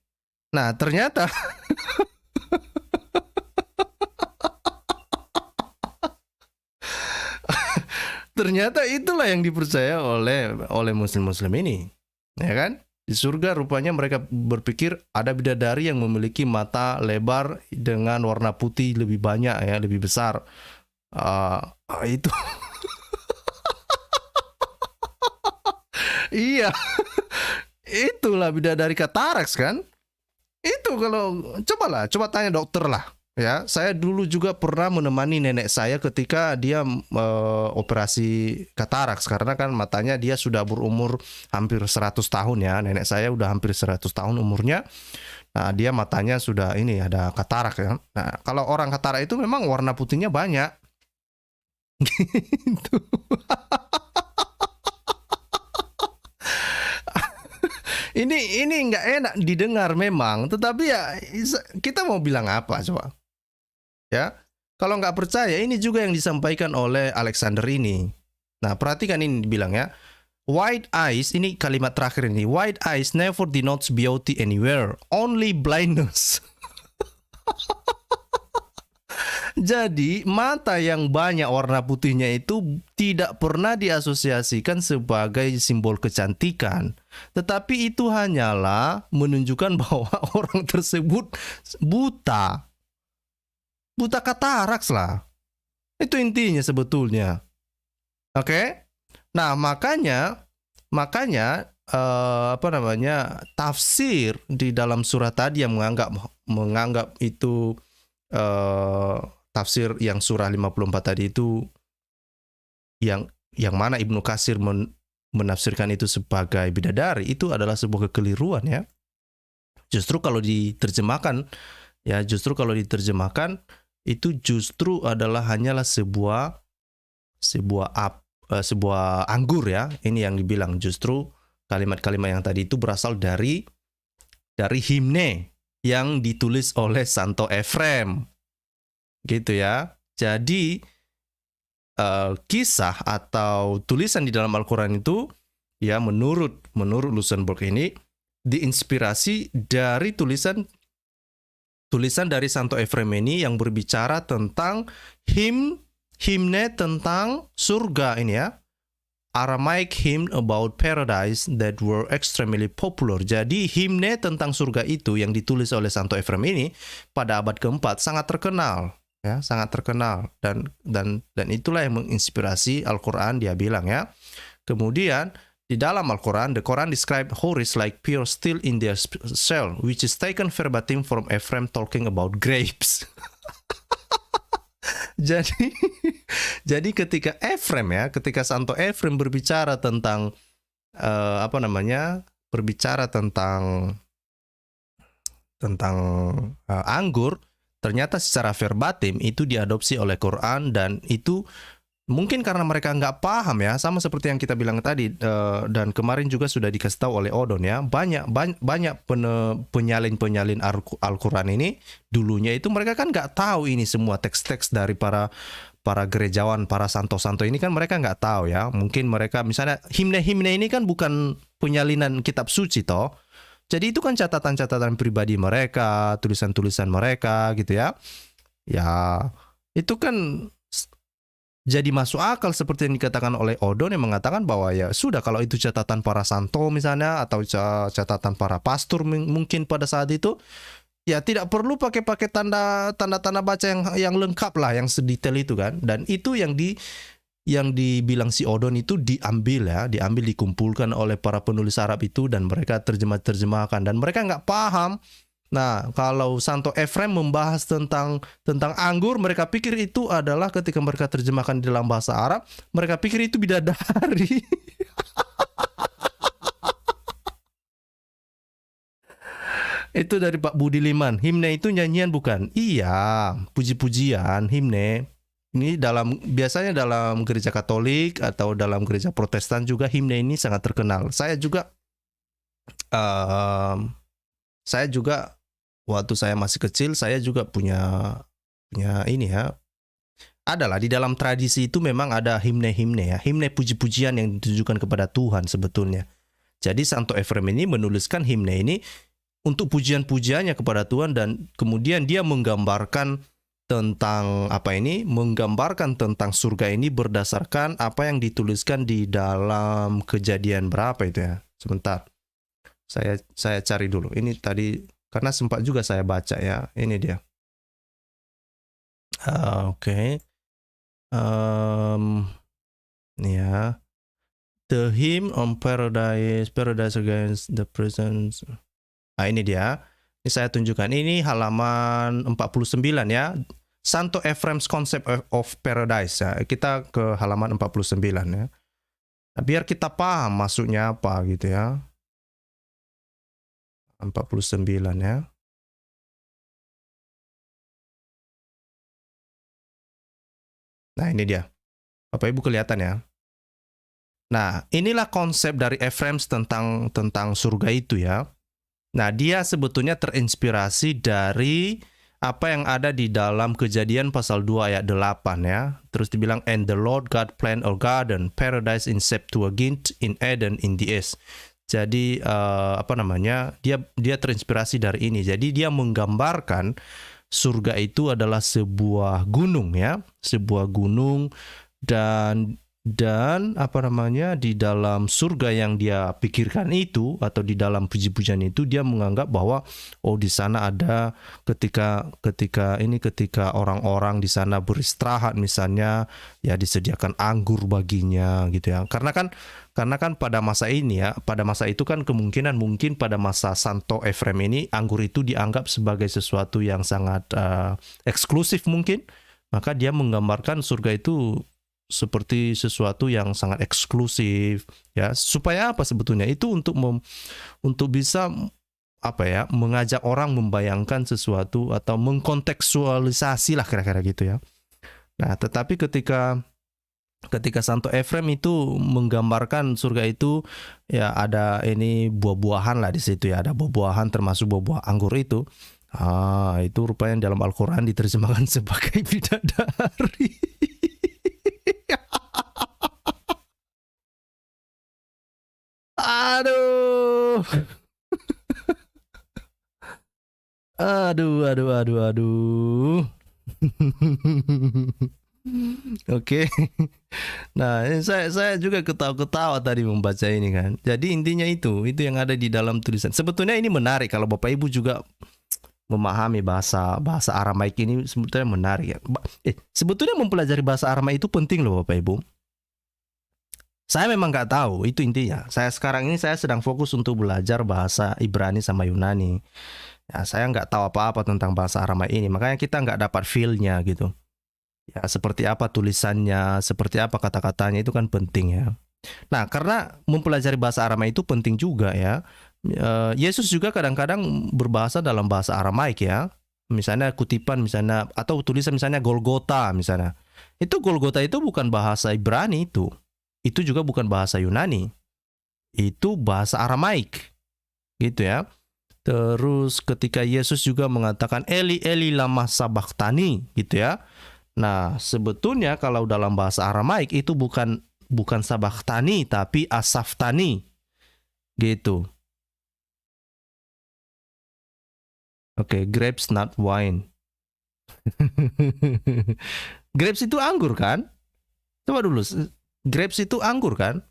Speaker 1: Nah, ternyata ternyata itulah yang dipercaya oleh muslim-muslim ini, ya kan? Di surga rupanya mereka berpikir ada bidadari yang memiliki mata lebar dengan warna putih lebih banyak ya, lebih besar. Itu iya, itulah bidadari kataraks kan? Itu kalau coba tanya dokter lah. Ya, saya dulu juga pernah menemani nenek saya ketika dia operasi kataraks, karena kan matanya dia sudah berumur hampir 100 tahun ya. Nenek saya udah hampir 100 tahun umurnya. Nah, dia matanya sudah ini ada katarak ya. Nah, kalau orang katarak itu memang warna putihnya banyak. Gitu. Ini nggak enak didengar memang, tetapi ya kita mau bilang apa coba? Ya, kalau nggak percaya, ini juga yang disampaikan oleh Alexander ini. Nah, perhatikan ini dibilang ya. White eyes, ini kalimat terakhir ini. White eyes never denotes beauty anywhere, only blindness. Jadi, mata yang banyak warna putihnya itu tidak pernah diasosiasikan sebagai simbol kecantikan. Tetapi itu hanyalah menunjukkan bahwa orang tersebut buta. Buta kataraks lah. Itu intinya sebetulnya. Oke? Nah, makanya tafsir di dalam surat tadi yang menganggap itu tafsir yang surah 54 tadi itu yang mana Ibnu Katsir menafsirkan itu sebagai bidadari, itu adalah sebuah kekeliruan ya. Justru kalau diterjemahkan itu justru adalah hanyalah sebuah anggur ya. Ini yang dibilang, justru kalimat-kalimat yang tadi itu berasal dari himne yang ditulis oleh Santo Ephrem. Gitu ya. Jadi kisah atau tulisan di dalam Al-Qur'an itu ya menurut Luxemburg ini diinspirasi dari tulisan dari Santo Ephrem ini yang berbicara tentang himne tentang surga ini ya. Aramaic hymn about paradise that were extremely popular. Jadi himne tentang surga itu yang ditulis oleh Santo Ephrem ini pada abad keempat sangat terkenal ya, sangat terkenal dan itulah yang menginspirasi Al-Qur'an, dia bilang ya. Kemudian di dalam Al-Quran, the Quran describe Horus like pure steel in their shell, which is taken verbatim from Ephraim talking about grapes. Jadi, jadi ketika Santo Ephraim berbicara tentang berbicara tentang anggur, ternyata secara verbatim itu diadopsi oleh Quran, dan itu mungkin karena mereka nggak paham ya, sama seperti yang kita bilang tadi, dan kemarin juga sudah dikasih tahu oleh Odon ya, banyak penyalin Al-Quran ini dulunya itu mereka kan nggak tahu ini semua teks-teks dari para gerejawan, para santo-santo ini kan mereka nggak tahu ya. Mungkin mereka misalnya himne-himne ini kan bukan penyalinan kitab suci toh. Jadi itu kan catatan-catatan pribadi mereka, tulisan-tulisan mereka gitu ya. Ya, itu kan jadi masuk akal seperti yang dikatakan oleh Odon yang mengatakan bahwa ya sudah, kalau itu catatan para santo misalnya atau catatan para pastor mungkin pada saat itu, ya tidak perlu pakai tanda baca yang lengkap lah, yang sedetail itu kan. Dan itu yang dibilang si Odon itu diambil, dikumpulkan oleh para penulis Arab itu dan mereka terjemahkan dan mereka nggak paham. Nah, kalau Santo Ephraim membahas tentang anggur, mereka pikir itu adalah ketika mereka terjemahkan di dalam bahasa Arab, mereka pikir itu bidadari. Itu dari Pak Budi Liman. Himne itu nyanyian bukan? Iya, puji-pujian, himne. Ini biasanya dalam gereja Katolik atau dalam gereja Protestan juga himne ini sangat terkenal. Saya juga waktu saya masih kecil, saya juga punya ini ya. Adalah di dalam tradisi itu memang ada himne-himne ya, himne puji-pujian yang ditujukan kepada Tuhan sebetulnya. Jadi Santo Ephraim ini menuliskan himne ini untuk pujian-pujiannya kepada Tuhan, dan kemudian dia menggambarkan tentang menggambarkan tentang surga ini berdasarkan apa yang dituliskan di dalam Kejadian berapa itu ya. Sebentar. Saya cari dulu. Ini tadi karena sempat juga saya baca ya. Ini dia. Oke. Ini ya. The hymn on paradise against the presence. Nah, ini dia. Ini saya tunjukkan. Ini halaman 49 ya. Santo Ephraim's Concept of Paradise ya. Kita ke halaman 49 ya. Nah, biar kita paham maksudnya apa gitu ya. 49 ya. Nah, ini dia. Bapak Ibu kelihatan ya. Nah, inilah konsep dari Ephraim tentang surga itu ya. Nah, dia sebetulnya terinspirasi dari apa yang ada di dalam Kejadian pasal 2 ayat 8 ya. Terus dibilang, and the Lord God planned a garden, paradise in Septuagint, in Eden in the east. Jadi dia terinspirasi dari ini. Jadi dia menggambarkan surga itu adalah sebuah gunung ya, sebuah gunung, dan di dalam surga yang dia pikirkan itu atau di dalam puji-pujian itu, dia menganggap bahwa di sana ada ketika orang-orang di sana beristirahat misalnya, ya disediakan anggur baginya gitu ya. Karena kan pada masa itu kan mungkin pada masa Santo Ephraim ini anggur itu dianggap sebagai sesuatu yang sangat eksklusif mungkin. Maka dia menggambarkan surga itu seperti sesuatu yang sangat eksklusif ya. Supaya apa sebetulnya? Itu untuk bisa mengajak orang membayangkan sesuatu atau mengkontekstualisasi lah kira-kira gitu ya. Nah, tetapi ketika Santo Ephraim itu menggambarkan surga itu ya, ada ini buah-buahan lah di situ ya, ada buah-buahan termasuk buah-buah anggur itu. Itu rupanya dalam Al-Quran diterjemahkan sebagai bidadari. Aduh. Aduh. Oke. Nah, saya juga ketawa-ketawa tadi membaca ini kan. Jadi intinya itu yang ada di dalam tulisan. Sebetulnya ini menarik kalau Bapak Ibu juga memahami bahasa bahasa Aramaik ini sebetulnya menarik ya. Sebetulnya mempelajari bahasa Aramaik itu penting loh Bapak Ibu. Saya memang nggak tahu, itu intinya. Saya sekarang ini saya sedang fokus untuk belajar bahasa Ibrani sama Yunani. Ya, saya nggak tahu apa-apa tentang bahasa Aramaik ini, makanya kita nggak dapat feel-nya gitu. Ya, seperti apa tulisannya, seperti apa kata-katanya itu kan penting ya. Nah, karena mempelajari bahasa Aramaik itu penting juga ya. Yesus juga kadang-kadang berbahasa dalam bahasa Aramaik ya. Misalnya kutipan misalnya atau tulisan misalnya Golgota misalnya. Itu Golgota itu bukan bahasa Ibrani itu. Itu juga bukan bahasa Yunani. Itu bahasa Aramaik. Gitu ya. Terus ketika Yesus juga mengatakan Eli Eli lama sabachthani gitu ya. Nah, sebetulnya kalau dalam bahasa Aramaik itu bukan sabachthani tapi asaftani. Gitu. Oke, grapes not wine. Grapes itu anggur kan? Coba dulu, grapes itu anggur kan?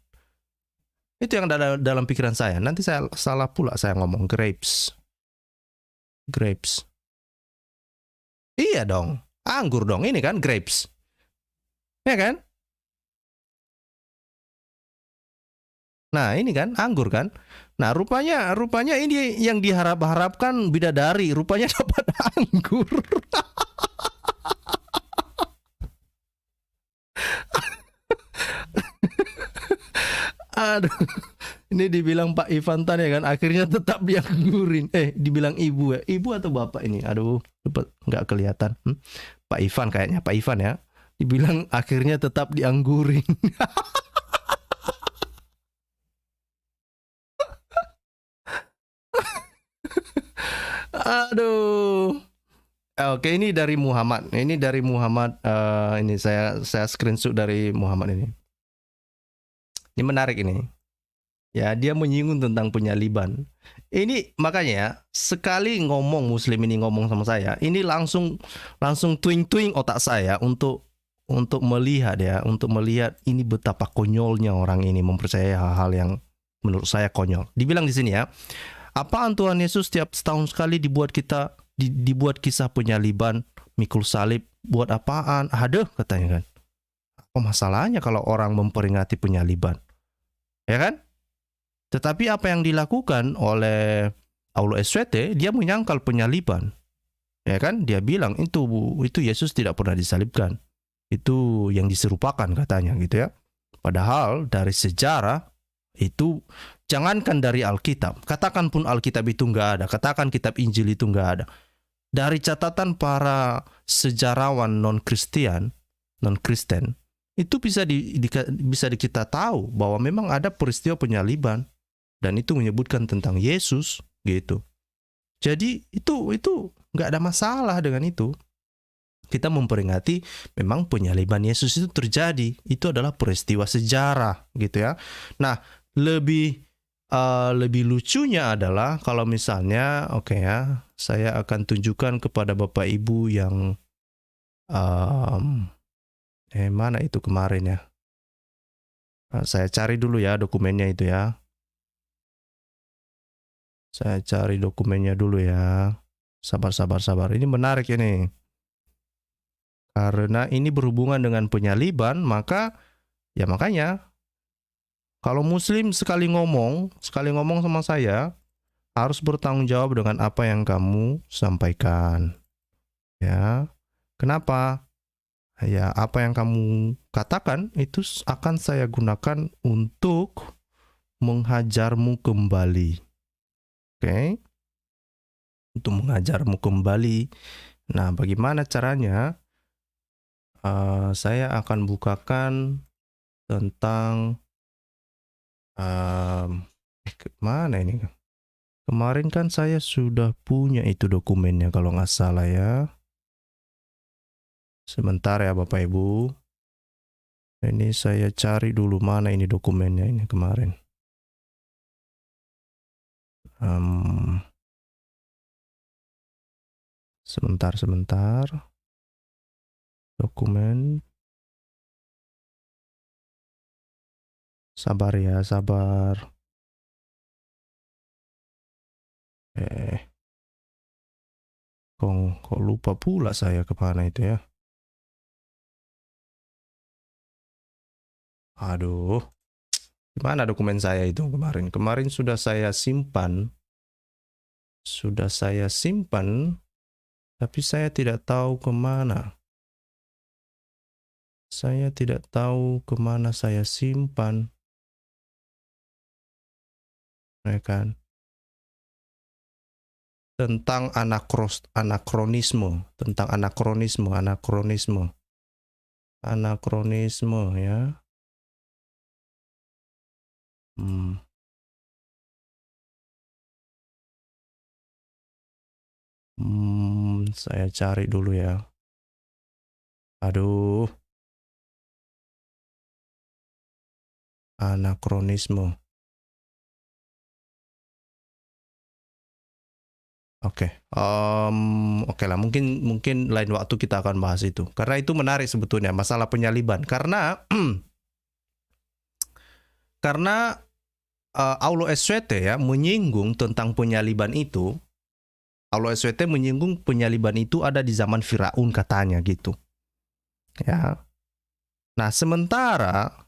Speaker 1: Itu yang ada dalam pikiran saya. Nanti saya salah pula saya ngomong grapes. Grapes. Iya dong, anggur dong. Ini kan grapes. Ya kan? Nah, ini kan anggur kan? Nah, rupanya ini yang diharapkan bidadari, rupanya dapat anggur. Aduh, ini dibilang Pak Ivan Tan ya kan, akhirnya tetap dianggurin. Dibilang ibu ya, ibu atau bapak ini? Aduh, nggak kelihatan. Pak Ivan kayaknya, Pak Ivan ya. Dibilang akhirnya tetap dianggurin. Aduh. Oke, ini dari Muhammad. Ini dari Muhammad. Ini saya screenshot dari Muhammad ini. Ini menarik ini. Ya, dia menyinggung tentang penyaliban. Ini makanya sekali ngomong Muslim ini ngomong sama saya, ini langsung twing otak saya untuk melihat ya, untuk melihat ini betapa konyolnya orang ini mempercayai hal-hal yang menurut saya konyol. Dibilang di sini ya, apaan Tuhan Yesus setiap setahun sekali dibuat kisah penyaliban, mikul salib, buat apaan? Aduh, katanya kan. Apa masalahnya kalau orang memperingati penyaliban? Ya kan? Tetapi apa yang dilakukan oleh Aulo SWT, dia menyangkal penyaliban. Ya kan? Dia bilang itu Yesus tidak pernah disalibkan. Itu yang diserupakan katanya gitu ya. Padahal dari sejarah itu, jangankan dari Alkitab, katakan pun Alkitab itu nggak ada, katakan kitab Injil itu nggak ada. Dari catatan para sejarawan non-Kristen, itu bisa kita tahu bahwa memang ada peristiwa penyaliban dan itu menyebutkan tentang Yesus gitu. Jadi itu nggak ada masalah dengan itu. Kita memperingati memang penyaliban Yesus itu terjadi. Itu adalah peristiwa sejarah gitu ya. Nah, lebih lucunya adalah kalau misalnya saya akan tunjukkan kepada Bapak Ibu yang mana itu kemarin ya. Saya cari dulu ya dokumennya itu ya. Saya cari dokumennya dulu ya. Sabar. Ini menarik ini. Karena ini berhubungan dengan penyaliban, makanya kalau Muslim sekali ngomong sama saya, harus bertanggung jawab dengan apa yang kamu sampaikan. Ya. Kenapa? Ya, apa yang kamu katakan itu akan saya gunakan untuk menghajarmu kembali. Oke? Untuk menghajarmu kembali. Nah, bagaimana caranya? Saya akan bukakan tentang mana ini? Kemarin kan saya sudah punya itu dokumennya kalau nggak salah ya. Sebentar ya Bapak Ibu. Ini saya cari dulu mana ini dokumennya ini kemarin. Sebentar. Dokumen. Sabar ya, sabar. Kok lupa pula saya kemana itu ya. Aduh, gimana dokumen saya itu kemarin? Kemarin sudah saya simpan. Tapi saya tidak tahu kemana. Saya tidak tahu kemana saya simpan. Ya kan? Tentang anakronisme ya. Saya cari dulu ya. Aduh. Anakronisme. Oke lah, mungkin lain waktu kita akan bahas itu. Karena itu menarik sebetulnya masalah penyaliban. Karena Aulo SWT ya menyinggung tentang penyaliban itu. Aulo SWT menyinggung penyaliban itu ada di zaman Firaun katanya gitu. Ya. Nah, sementara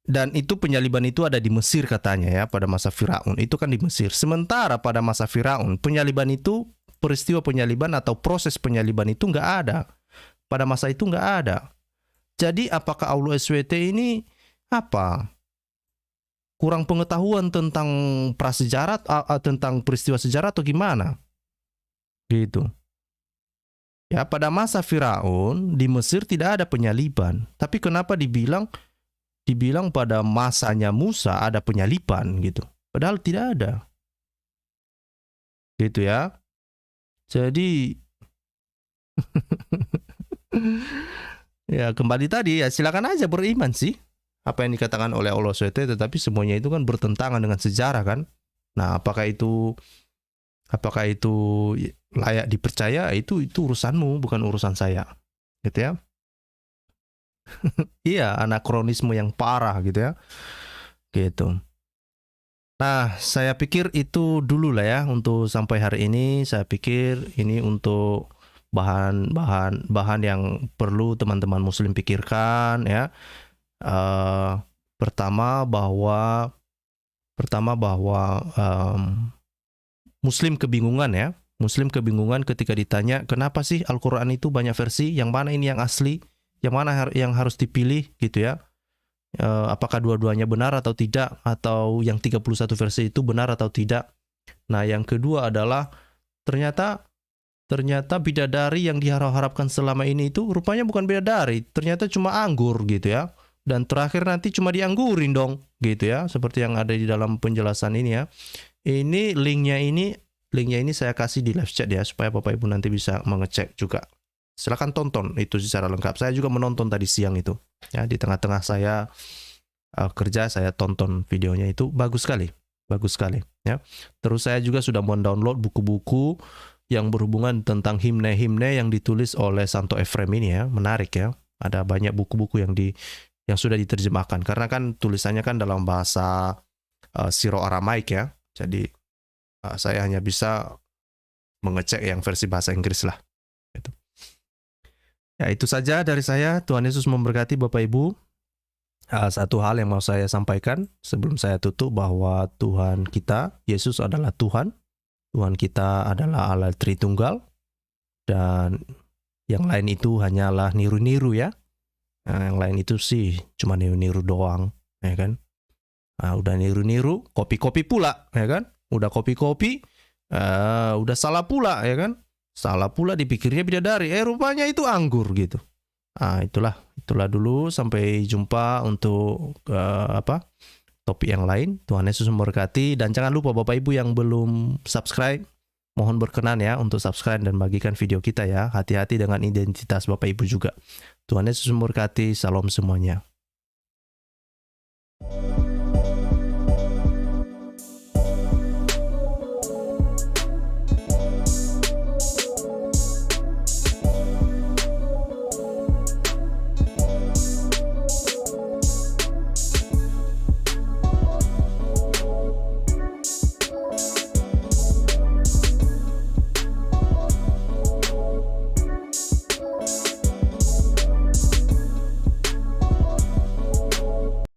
Speaker 1: dan itu penyaliban itu ada di Mesir katanya ya pada masa Firaun. Itu kan di Mesir. Sementara pada masa Firaun penyaliban itu, peristiwa penyaliban atau proses penyaliban itu nggak ada. Pada masa itu nggak ada. Jadi apakah Aulo SWT ini apa? Kurang pengetahuan tentang prasejarah, tentang peristiwa sejarah atau gimana? Gitu. Ya, pada masa Firaun di Mesir tidak ada penyaliban. Tapi kenapa dibilang pada masanya Musa ada penyaliban gitu. Padahal tidak ada. Gitu ya. Jadi ya kembali tadi ya silakan aja beriman sih apa yang dikatakan oleh Aulo SWT, tetapi semuanya itu kan bertentangan dengan sejarah kan. Nah, apakah itu layak dipercaya, itu urusanmu, bukan urusan saya. Gitu ya. Iya, anakronisme yang parah gitu ya. Gitu. Nah, saya pikir itu dulu lah ya untuk sampai hari ini. Saya pikir ini untuk bahan yang perlu teman-teman muslim pikirkan ya. Pertama bahwa muslim kebingungan ya. Muslim kebingungan ketika ditanya kenapa sih Al-Quran itu banyak versi, yang mana ini yang asli, yang mana yang harus dipilih gitu ya. Apakah dua-duanya benar atau tidak, atau yang 31 versi itu benar atau tidak. Nah, yang kedua adalah ternyata bidadari yang diharap-harapkan selama ini itu rupanya bukan bidadari, ternyata cuma anggur gitu ya. Dan terakhir nanti cuma dianggurin dong gitu ya, seperti yang ada di dalam penjelasan ini ya. Ini linknya ini saya kasih di live chat ya, supaya Bapak Ibu nanti bisa mengecek juga. Silakan tonton itu secara lengkap. Saya juga menonton tadi siang itu. Ya, di tengah-tengah saya kerja, saya tonton videonya itu, bagus sekali ya. Terus saya juga sudah mendownload buku-buku yang berhubungan tentang himne-himne yang ditulis oleh Santo Ephrem ini ya, menarik ya. Ada banyak buku-buku yang sudah diterjemahkan karena kan tulisannya kan dalam bahasa Syro-Aramaik ya. Jadi saya hanya bisa mengecek yang versi bahasa Inggris lah. Gitu. Ya, itu saja dari saya. Tuhan Yesus memberkati Bapak Ibu. Satu hal yang mau saya sampaikan sebelum saya tutup, bahwa Tuhan kita, Yesus adalah Tuhan. Tuhan kita adalah Allah Tritunggal. Dan yang lain itu hanyalah niru-niru ya. Yang lain itu sih cuma niru-niru doang, ya kan. Udah niru-niru, kopi-kopi pula, ya kan. Udah kopi-kopi, udah salah pula, ya kan. Salah pula dipikirnya bidadari, rupanya itu anggur gitu. Itulah dulu, sampai jumpa untuk topik yang lain. Tuhan Yesus memberkati, dan jangan lupa Bapak Ibu yang belum subscribe, mohon berkenan ya untuk subscribe dan bagikan video kita ya. Hati-hati dengan identitas Bapak Ibu juga. Tuhan Yesus memberkati, salam semuanya.